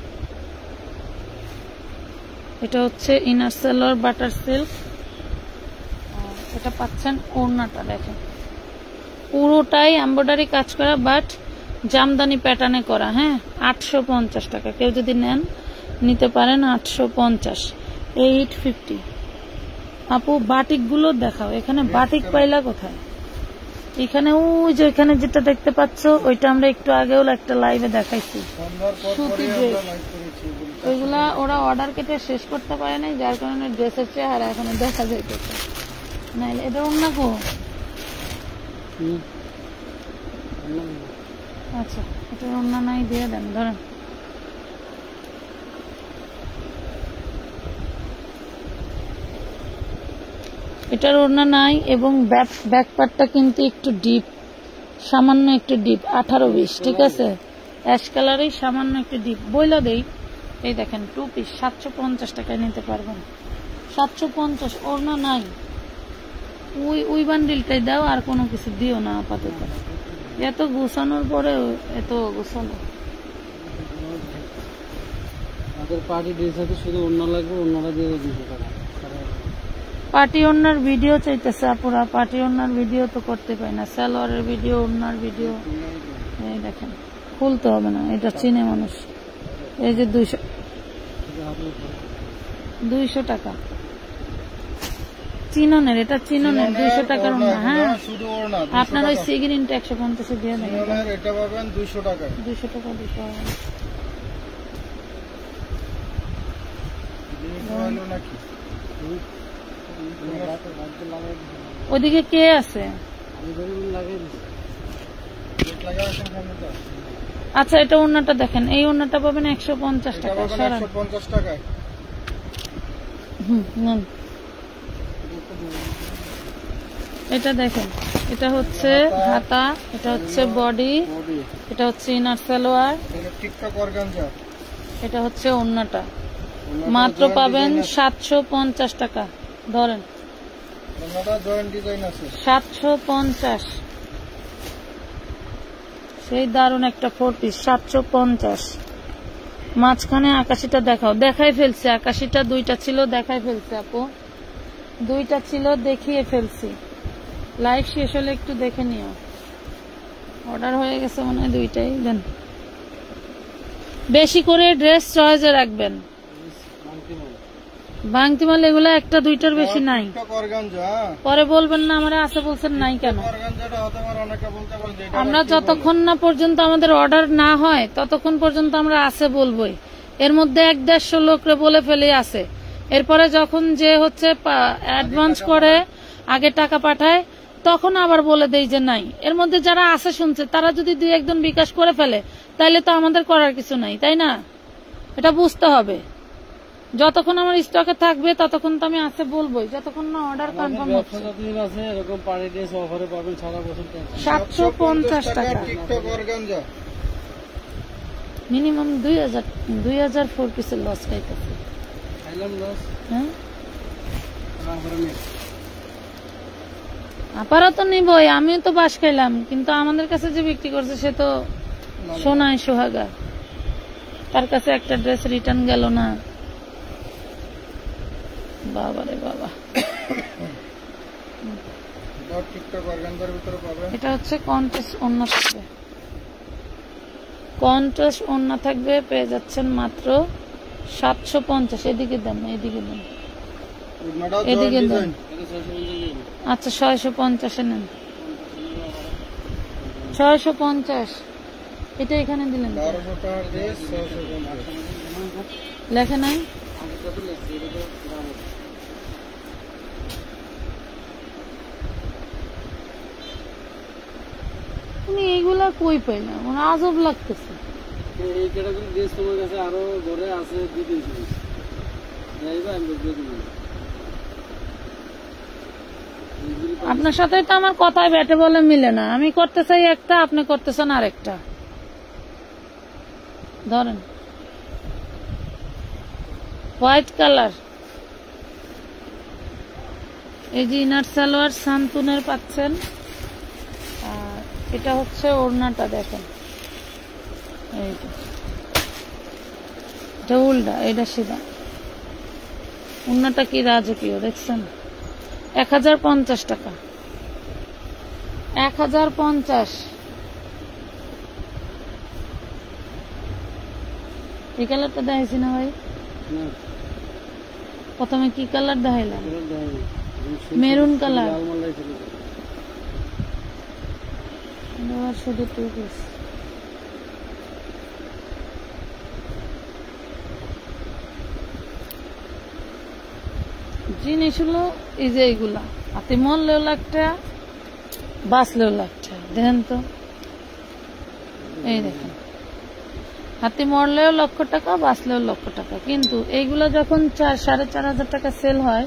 এটা হচ্ছে ইনার সেলর বাটার সিল্ক, এটা পাচ্ছেন ওড়নাটা দেখেন পুরোটাই এমব্রয়ডারি কাজ করা, বাট জামদানি প্যাটার্নে করা। হ্যাঁ 850 টাকা, কেউ যদি নেন নিতে পারেন 850, 850। আপু বাটিক গুলো দেখাও, এখানে বাটিক পাইলা কোথায়? এখানে ওই যে ওইখানে যেটা দেখতে পাচ্ছ ওইটা আমরা একটু আগেও একটা লাইভে দেখাইছি, সুতি ড্রেস। ওইগুলা ওরা অর্ডার কেটে শেষ করতে পারে নাই, যার কারণে ড্রেসের চেহারা এখানে দেখা যাইতেছে। না এটা অন্য কো, আচ্ছা এটা অন্য নাই, দিয়ে দেন ধরেন। এটার ওড়না নাই এবং ব্যাক পার্টটা কিন্তু একটু ডিপ, সামান্য একটু ডিপ, 18-20, ঠিক আছে, অ্যাশ কালারেই সামান্য একটু ডিপ। বইলা দেই, এই দেখেন 2 পিস 750 টাকায় নিতে পারবেন, 750। ওড়না নাই, ওই বান্ডিলটাই দাও, আর কোনো কিছু দিও না আপাতত। এত গুছানোর পরে এত গুছানো পার্টি ড্রেস আছে, শুধু ওড়না লাগবে, ওড়নাটা দিয়ে 200 টাকা। পার্টি ওড়নার ভিডিও চাইতেছে আপুরা, পার্টি ওড়নার ভিডিও তো করতে পারি না, সালোয়ারের ভিডিও, ওড়নার ভিডিও। এই দেখেন খুলতে হবে না, এটা চিনে মানুষ। এই যে 200 টাকা চিননের, এটা চিননের 200 টাকার ওড়না। হ্যাঁ আপনার ওই সিগ্রিনটা 150 দিয়ে দেন, এটা পাবেন 200 টাকা, 200 টাকা দিতে হবে। ওদিকে কে আছে? আচ্ছা এটা ওড়নাটা দেখেন, এই ওড়নাটা পাবেন 150 টাকা। 150 টাকায়। এটা দেখেন, এটা হচ্ছে হাতা, এটা হচ্ছে বডি, এটা হচ্ছে ইনার সালোয়ার, এটা হচ্ছে ওড়নাটা। মাত্র পাবেন 750 টাকা। ধরেন 750, সেই দারুণ একটা 4 পিস 750। মাঝখানে আকাশিটা দেখাও, দেখাই ফেলছে আকাশিটা, 2টা ছিল দেখাই ফেলছে আপু, 2টা ছিল দেখিয়ে ফেলছি। লাইভ শেষ হলে একটু দেখে নিও, অর্ডার হয়ে গেছে মনে হয় 2টাই। দেন বেশি করে ড্রেস চয়েসে রাখবেন, ভাঙতিমাল এগুলা 1-2টার বেশি নাই, পরে বলবেন না আমরা আছে বলছেন নাই কেন। আমরা যতক্ষণ না পর্যন্ত আমাদের অর্ডার না হয় ততক্ষণ পর্যন্ত আমরা আছে বলবোই। এর মধ্যে 1-150 লোকরে বলে ফেলে আছে, এরপরে যখন যে হচ্ছে অ্যাডভান্স করে আগে টাকা পাঠায় তখন আবার বলে দেই যে নাই। এর মধ্যে যারা আছে শুনছে তারা যদি 2-1 বিকাশ করে ফেলে তাইলে তো আমাদের করার কিছু নাই, তাই না? এটা বুঝতে হবে। যতক্ষণ আমার স্টকে থাকবে ততক্ষণ তো আমি আছে বলবোই, যতক্ষণ না অর্ডার কনফার্ম হচ্ছে। 750 টাকা মিনিমাম 2000 4 পিসের লস খাইতেছে। হ্যাঁ আপাতত নিবই, আমিও তো বাস খাইলাম, কিন্তু আমাদের কাছে যে বিক্রি করছে সে তো সোনায় সোহাগা, তার কাছে একটা ড্রেস রিটার্ন গেল না। বাবারে বাবা, এটা হচ্ছে কন্ট্রাস্ট ওড়না থাকবে, কন্ট্রাস্ট ওড়না থাকবে, পেয়ে যাচ্ছেন মাত্র 750। এদিকে দেন, এদিকে দেন, এদিকে দেন। আচ্ছা 650 নেন, 650। এটা এখানে দিলেন লেখা নাই? তুমি এইগুলা কই পাইলা? আমার আজব লাগতেছে। এই ক্যাটাগরি ড্রেস তোমার কাছে আরো ঘরে আছে 2-3 পিস, যাইবা আমি বলে দিই। আপনার সাথে তো আমার কথায় ব্যাটে বলে মিলে না। আমি করতে চাই একটা, আপনি করতেছেন আরেকটা। ধরেন হোয়াইট কালার, এই যে ইনার সালোয়ার শান্তনের পাচ্ছেন। আর এটা হচ্ছে ওড়নাটা, দেখেন এটা উল্টা, এটা সিধা। ওড়নাটা কি রাজকীয় দেখছেন। 1050 টাকা, 1050। এই কালারটা দেখাইছি না ভাই? প্রথমে কি কালার দেখাইলাম? Maroon colour. শুধু 2 পিস। জিনিস হলো এই যে এইগুলা, হাতে মরলেও লাখটা, বাঁচলেও লাখটা। দেখেন তো, এই দেখেন, হাতে মরলেও লক্ষ টাকা, বাঁচলেও লক্ষ টাকা। কিন্তু এইগুলা যখন 4,500 টাকা সেল হয়,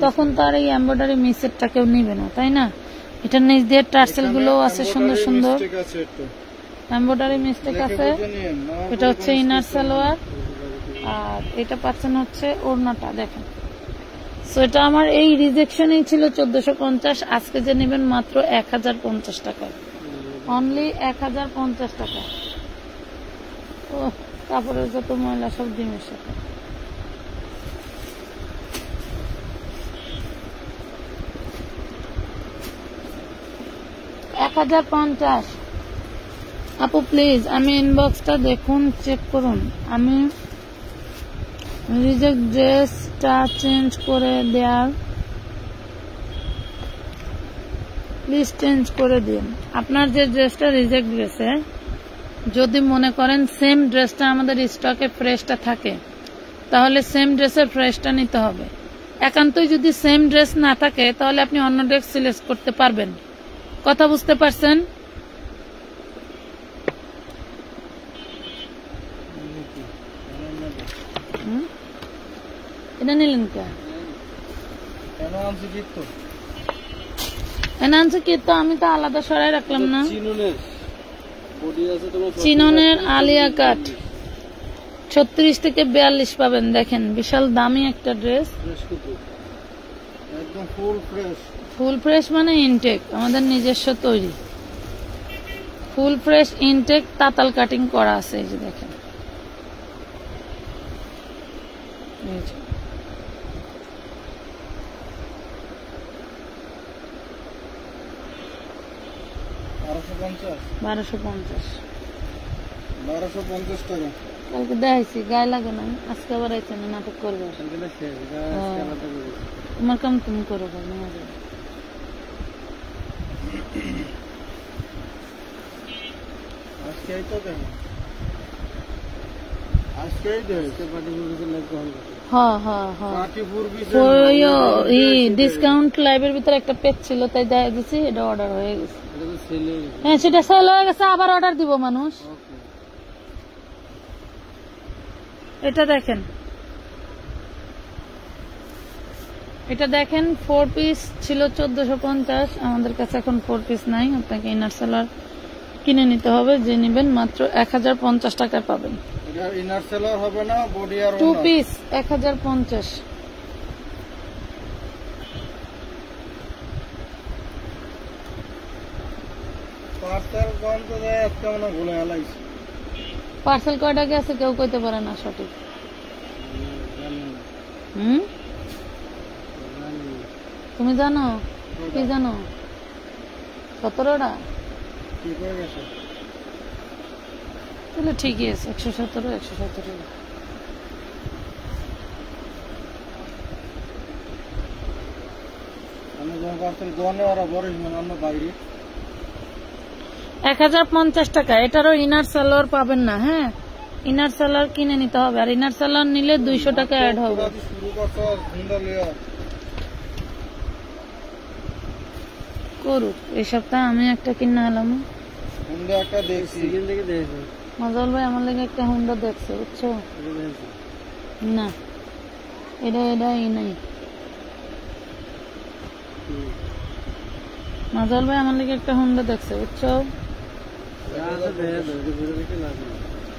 তখন তো আর এই এমব্রয়ডারি মিক্সেরটা কেউ নিবে না, তাই না? এটা নিচ দিয়ে টার্সেল গুলো আছে সুন্দর সুন্দর, এমব্রয়ডারি মিস্টেক আছে। এটা হচ্ছে ইনার সালোয়ার, আর এটা পাচ্ছেন হচ্ছে ওড়নাটা, দেখেন। সো এটা আমার এই রিজেকশনই ছিল 1450, আজকে যে নেবেন মাত্র 1050 টাকায়, অনলি 1050 টাকা। ও কাপড়ের যত ময়লা সব ডিমের সাথে। $1050। আপু প্লিজ আমি ইনবক্সটা দেখুন, চেক করুন। আমি রিজেক্ট ড্রেসটা চেঞ্জ করে দেয়ার, প্লিজ চেঞ্জ করে দিন। আপনার যে ড্রেসটা রিজেক্ট গেছে, যদি মনে করেন সেম ড্রেসটা আমাদের স্টকে ফ্রেশটা থাকে, তাহলে সেম ড্রেসের ফ্রেশটা নিতে হবে। একান্তই যদি সেম ড্রেস না থাকে, তাহলে আপনি অন্য ড্রেস সিলেক্ট করতে পারবেন। কথা বুঝতে পারছেন? এটা নিলেন কে? এনান্সে কি তো আমি তো আলাদা সরাই রাখলাম না। চিননের আলিয়া কাট 36 থেকে 42 পাবেন। দেখেন বিশাল দামি একটা ড্রেস, একদম ফুল ফ্রেশ। ফুল ফ্রেশ মানে ইনটেক, আমাদের নিজস্ব তৈরি ফুল ফ্রেশ ইনটেক, তাতাল কাটিং করা আছে। এই যে দেখেন, এই যে 1250 টাকা। কালকে দেখাইছি, গায়ে লাগে না। আজকে আবার আইছে না, নাটক করবে। তোমার কাম তুমি করো, ডিসকাউন্ট লাইভের ভিতরে একটা পেজ ছিল, তাই দেখা দিচ্ছি, এটা অর্ডার হয়ে গেছে। হ্যাঁ সেটা সেল হয়ে গেছে, আবার অর্ডার দিব মানুষ। এটা দেখেন, এটা দেখেন 4 পিস ছিল 1450, আমাদের কাছে এখন 4 পিস নাই। আপনাকে ইনার সালোয়ার কিনে নিতে হবে, যে নেবেন মাত্র 1050 টাকায় পাবেন। ইনার সালোয়ার হবে না, বডি আর 2 পিস 1050। পার্সেল কয়টা গেছে কেউ কইতে পারে না সঠিক। তুমি জানো? কি জানো? 17টা। তাহলে ঠিকই আছে, 117। আমি যখন পার্সেল দোকানে ওরা বড় আমরা বাইরে 1050 টাকা। এটারও ইনার সালোয়ার পাবেন না। হ্যাঁ, ইনার সালোয়ার কিনে নিতে হবে, আর ইনার সালোয়ার নিলে 200 টাকা অ্যাড হবে। করুক, এই সপ্তাহে আমি একটা কিনে এলাম। মজাল ভাই আমার লেগে একটা হুন্ডা দেখছে, বুঝছো না? এটা ই নাই, নাজল ভাই আমার লিগে একটা হুন্ডা দেখছে বুঝছো,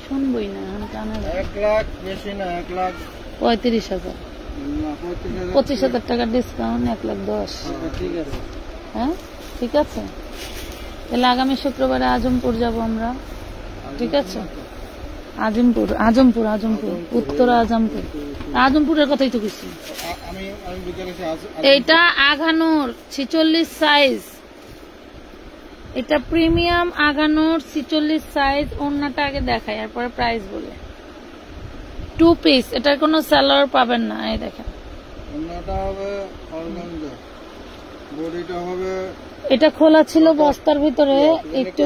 শুনবই না এখন কানে 1 লাখ বেশি না, 1 লাখ 35,000, 25,000 টাকা ডিসকাউন্ট, 1,10,000। ঠিক আছে, হ্যাঁ ঠিক আছে, তাহলে আগামী শুক্রবারে আজমপুর যাব আমরা, ঠিক আছে? আজমপুর আজমপুর আজমপুর উত্তর আজমপুর, আজমপুরের কথাই তো কিছু। আমি ভিতরে এইটা আগানোর 46 সাইজ, এটা প্রিমিয়াম আগানোর 46 সাইজ। ওড়নাটা আগে দেখাই, এরপরে প্রাইস বলে। 2 পিস, এটার কোনো সেলার পাবেন না। এই দেখেন, ওড়নাটা হবে অর্গানজা, বডিটা হবে। এটা খোলা ছিল বস্তার ভিতরে, একটু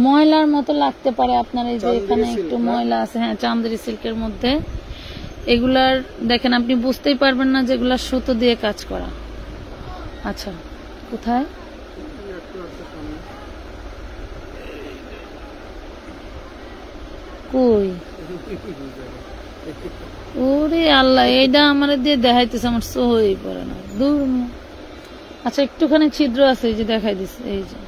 ময়লার মতো লাগতে পারে আপনার, এই যে এখানে একটু ময়লা আছে। হ্যাঁ, চান্দেরি সিল্কের মধ্যে এগুলার দেখেন, আপনি বুঝতেই পারবেন না যেগুলা সুতো দিয়ে কাজ করা। আচ্ছা, কোথায়? কই? ওরে আল্লাহ, এইটা আমার দিয়ে দেখাইতেছে, আমার সহই পড়ে না, দূর। আচ্ছা, একটুখানি ছিদ্র আছে, এই যে দেখাই দিচ্ছে, এই যে।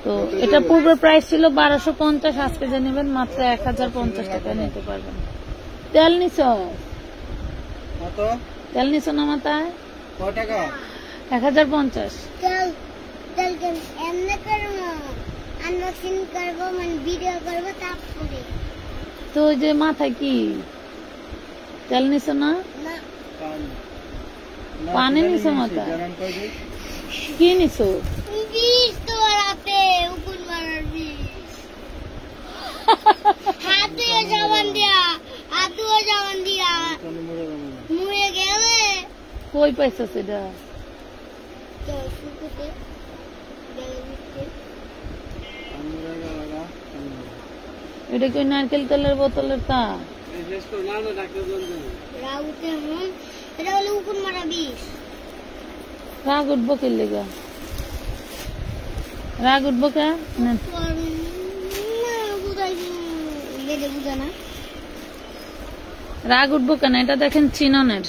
তো এটা পূর্বের প্রাইস ছিল 1250, আজকে যে নেবেন মাত্র 1050 টাকা নিতে পারবেন। তেল নিছ? তেল নিছ না মাথায়? 1050। তো ওই যে মাথায় কি তেল নিছ না? পানি নিছ মাথায়? কি নিছ? কই পাইছ সেটা? এটা কি নারকেল তেলের বোতলের তা? রাগ উঠবো কে লেগা? রাগ উঠবো কে? রাগ উঠবো কেন? এটা দেখেন চিননের।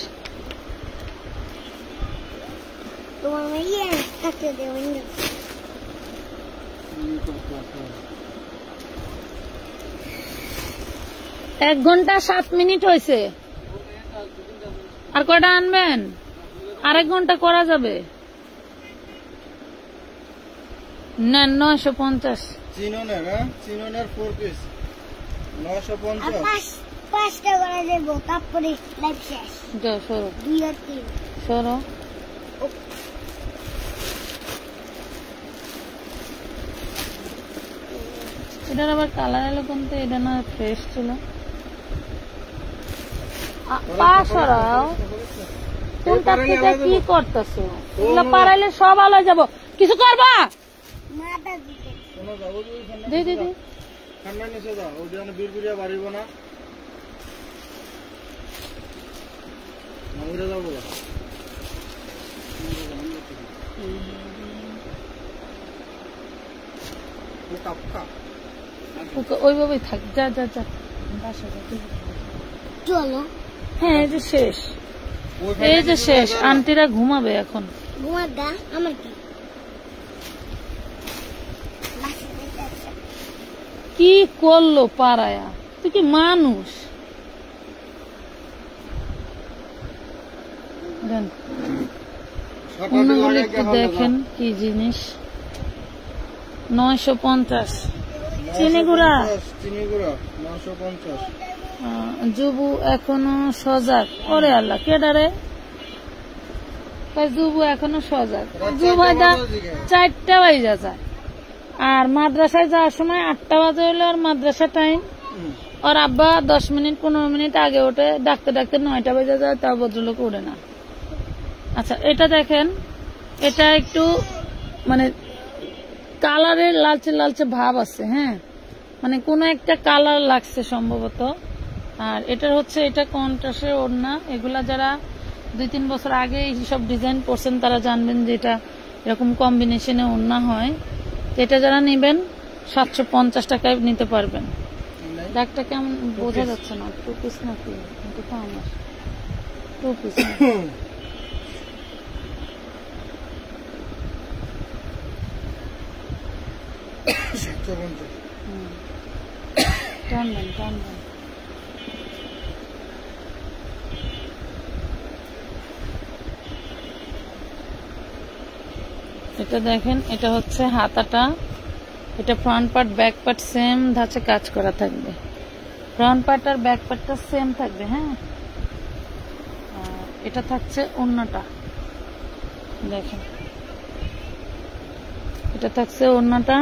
এক ঘন্টা 7 মিনিট হয়েছে, আর কয়টা আনবেন? আরেক ঘন্টা করা যাবে। নেন 950। চিননের 4 পিস 950। 5টা করা যাবে, তারপরে লাইভ শেষ। যাও সরো, 2 আর 3 সরো। এটার আবার কালার এলো কোনটা? এটা না ফ্রেশ ছিল। পা সরাও, কোনটা থেকে কি করতেছো? এগুলো পারাইলে সব আলো যাব, কিছু করবা? দিদি ঠান্ডা নিচে দাও, ওই জন্য বিড়বিড়িয়া বাড়িব না। উড়ে যাবো, ওইভাবেই থাক। যা যা যা, বাসা যা, চলো। হ্যাঁ, এই যে শেষ, এই যে শেষ। আন্টিরা ঘুমাবে এখন। ঘুমাগা আমার কি? কি করলো পাড়ায়া? তুই কি মানুষ? অন্যগুলো একটু দেখেন কি জিনিস। 950 চিনি গুঁড়া। 950। জুবু এখনো সজাগ। ওরে আল্লাহ, কেডারে? জুবু এখনো সজাগ। জুবু ভাইটা 4টা বাজে যায়, আর মাদ্রাসায় যাওয়ার সময় 8টা বাজে হলো আর মাদ্রাসা টাইম। আর আব্বা 10 মিনিট 15 মিনিট আগে ওঠে, ডাকতে ডাকতে 9টা বেজে যায়, তাও ভদ্রলোক ওঠে না। আচ্ছা, এটা দেখেন, এটা একটু মানে কালারের লালচে লালচে ভাব আছে। হ্যাঁ, মানে কোন একটা কালার লাগছে সম্ভবত। আর এটার হচ্ছে, এটা কন্ট্রাস্টের ওড়না। এগুলা যারা 2-3 বছর আগে এইসব ডিজাইন করছেন তারা জানবেন যে এটা এরকম কম্বিনেশনে ওড়না হয়। এটা যারা নেবেন 750 টাকায় নিতে পারবেন। দাগটা কেমন বোঝা যাচ্ছে না? 2 পিস নাকি? এটা আমার 2 পিস। 750 টানবেন টানবেন। এটা দেখেন, এটা হচ্ছে হাতাটা, এটা front part back part same ধাঁচে কাজ করা থাকবে। ফ্রন্ট পার্ট আর ব্যাক পার্টটা সেম থাকবে। হ্যাঁ, এটা থাকছে ওড়নাটা, দেখেন এটা থাকছে ওড়নাটা,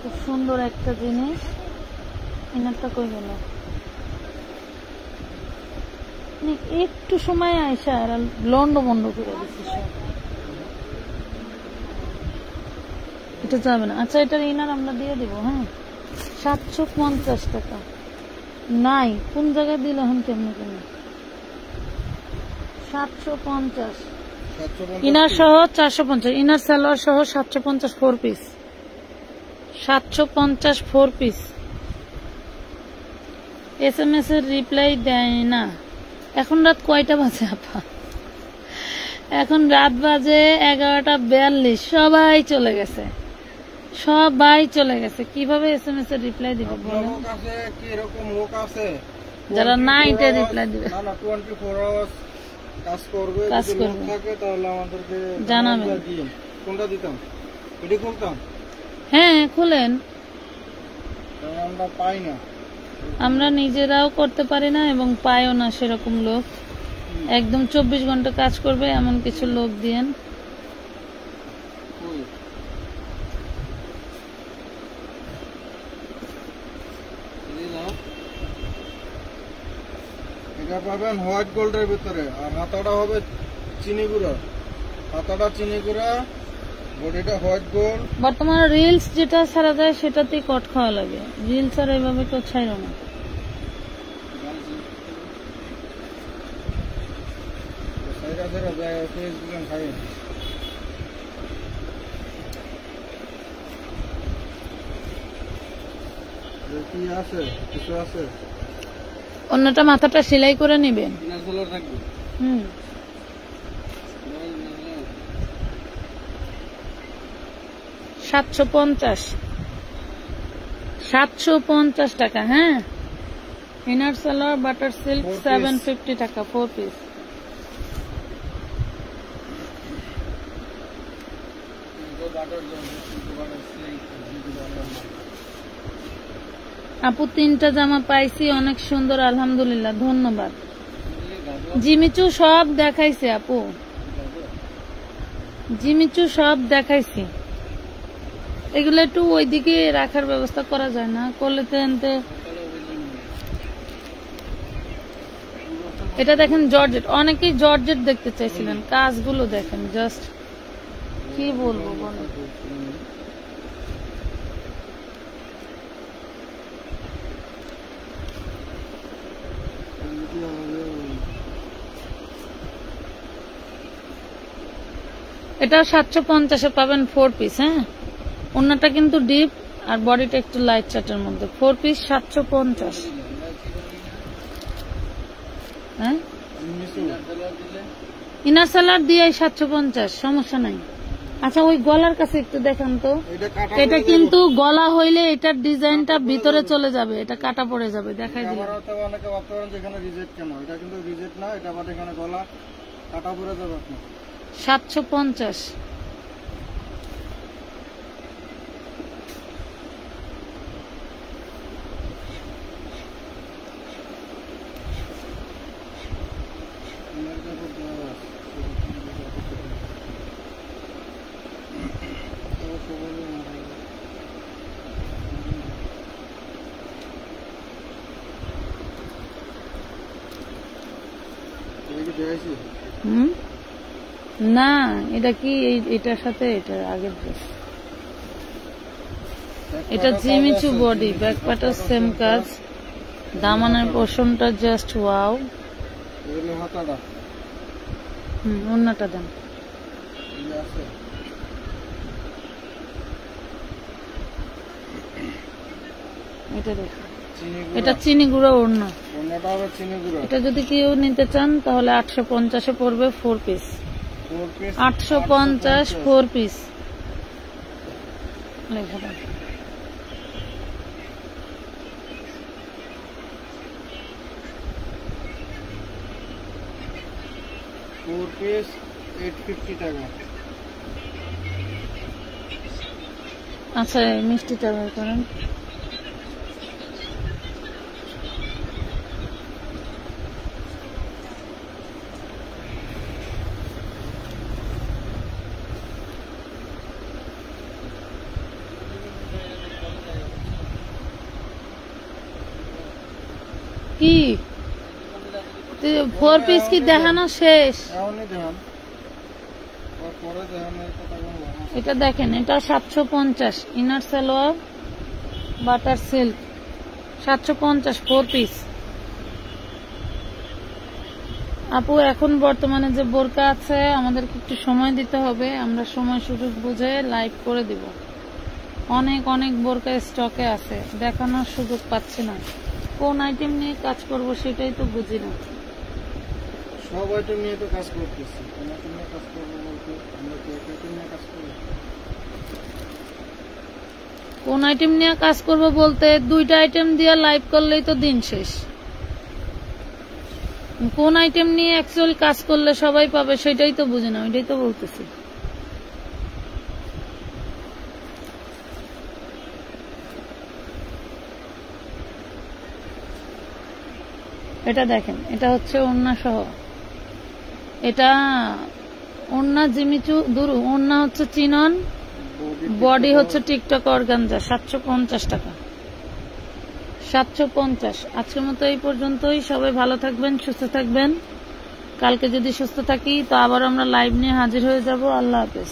খুব সুন্দর একটা জিনিস। ইনারটা কই গেল? একটু সময় আইসা আর লন্ড বন্ধ করে দিচ্ছি সব। এটা যাবে না। আচ্ছা, এটার ইনার আমরা দিয়ে দিব। হ্যাঁ, 750 টাকা নাই, কোন জায়গায় দিল এখন কেমন কেমন? 750 ইনার সহ 450, ইনার সালোয়ার সহ 750 4 পিস, 750 4 পিস। SMS এর রিপ্লাই দেয় না। এখন রাত কয়টা বাজে আপা? এখন রাত বাজে 11:42। সবাই চলে গেছে, সবাই চলে গেছে। কিভাবে SMS এর রিপ্লাই দিব বলেন? যারা নাইটে রিপ্লাই দিবে, না 24 আওয়ার্স কাজ করবে, কাজ যদি করবে। লোক থাকে তাহলে আমাদেরকে জানাবেন। কোনটা দিতাম? এটি খুলতাম, হ্যাঁ খুলেন। কারণ আমরা পাই না। আমরা নিজেরাও করতে পারি না এবং পাইও না সেরকম লোক। একদম 24 ঘন্টা কাজ করবে এমন কিছু লোক দিয়েন। এটা পাবেন হোয়াইট গোল্ডের ভিতরে, আর হাতাটা হবে চিনি গুঁড়া, হাতাটা চিনি গুঁড়া, বডিটা হোয়াইট গোল্ড। বর্তমানে রিলস যেটা ছাড়া যায় সেটাতেই কট খাওয়া লাগে, রিলস আর এইভাবে কেউ ছাইল না। কি আছে? কিছু আছে? অন্যটা মাথাটা সেলাই করে নিবেন। হুম, 750 টাকা। হ্যাঁ, ইনার সালোয়ার বাটার সিল্ক 750 টাকা 4 পিস। আপু 3টা জামা পাইছি, অনেক সুন্দর, আলহামদুলিল্লাহ, ধন্যবাদ। জিমিচু সব দেখাইছে আপু, জিমিচু সব দেখাইছি। এগুলো একটু ওইদিকে রাখার ব্যবস্থা করা যায় না? করলে তো এনতে। এটা দেখেন জর্জেট, অনেকেই জর্জেট দেখতে চাইছিলেন, কাজগুলো দেখেন, জাস্ট কি বলবো বলেন। এটা 750-এ পাবেন 4 পিস। হ্যাঁ, অন্যটা কিন্তু ডিপ আর বডিটা একটু লাইট চার্টের মধ্যে। 4 পিস 750। হ্যাঁ, ইনার সালোয়ার দিয়ে 750, সমস্যা নাই। আচ্ছা, ওই গলার কাছে একটু দেখান তো। এটা কিন্তু গলা হইলে এটার ডিজাইনটা ভিতরে চলে যাবে, এটা কাটা পড়ে যাবে। দেখাই দিলাম। অনেকে ভাবতে পারেন যে এখানে রিজেক্ট কেন, এটা কিন্তু রিজেক্ট না, এটা আবার এখানে গলা কাটা পড়ে যাবে আপনার। 750। না, এটা কি এটার সাথে এটা আগের ড্রেস। এটা জিমিচু বডি, ব্যাক পার্টও সেম কাজ, দামানের পোর্শনটা জাস্ট ওয়াও। ওড়নাটা দেন। এটা দেখো, এটা চিনি গুঁড়া ওড়না। এটা যদি কেউ নিতে চান তাহলে 850-এ পড়বে 4 পিস। 850 4 পিস। লেখা দাও। ফোর পিস 850 টাকা। আচ্ছা মিষ্টিটা বের করেন। কি 4 পিস কি দেখানো শেষ? এখনই দেখান, পরে দেখান। এটা দেখেন, এটা 750 inner salwar butter silk 750 4 piece. আপু এখন বর্তমানে যে বোরকা আছে আমাদেরকে একটু সময় দিতে হবে, আমরা সময় সুযোগ বুঝে লাইভ করে দিব। অনেক অনেক বোরকা স্টকে আছে, দেখানোর সুযোগ পাচ্ছি না। কোন আইটেম নিয়ে কাজ করব সেটাই তো বুঝি না। সব আইটেম নিয়ে তো কাজ করতেছি, কোন আইটেম নিয়ে কাজ করবো বলতে আমরা কি এক আইটেম নিয়ে কাজ করি? কোন আইটেম নিয়ে কাজ করব বলতে 2টা আইটেম দিয়ে লাইভ করলেই তো দিন শেষ। কোন আইটেম নিয়ে অ্যাকচুয়ালি কাজ করলে সবাই পাবে সেটাই তো বুঝি না, ওইটাই তো বলতেছি। এটা দেখেন, এটা হচ্ছে ওড়না সহ, এটা ওড়না জিমিচু দুরু, ওড়না হচ্ছে চিনন, বডি হচ্ছে টিকটক অর্গানজা 750 টাকা 750। আজকের মতো এই পর্যন্তই। সবাই ভালো থাকবেন, সুস্থ থাকবেন। কালকে যদি সুস্থ থাকি তো আবার আমরা লাইভ নিয়ে হাজির হয়ে যাব। আল্লাহ হাফেজ।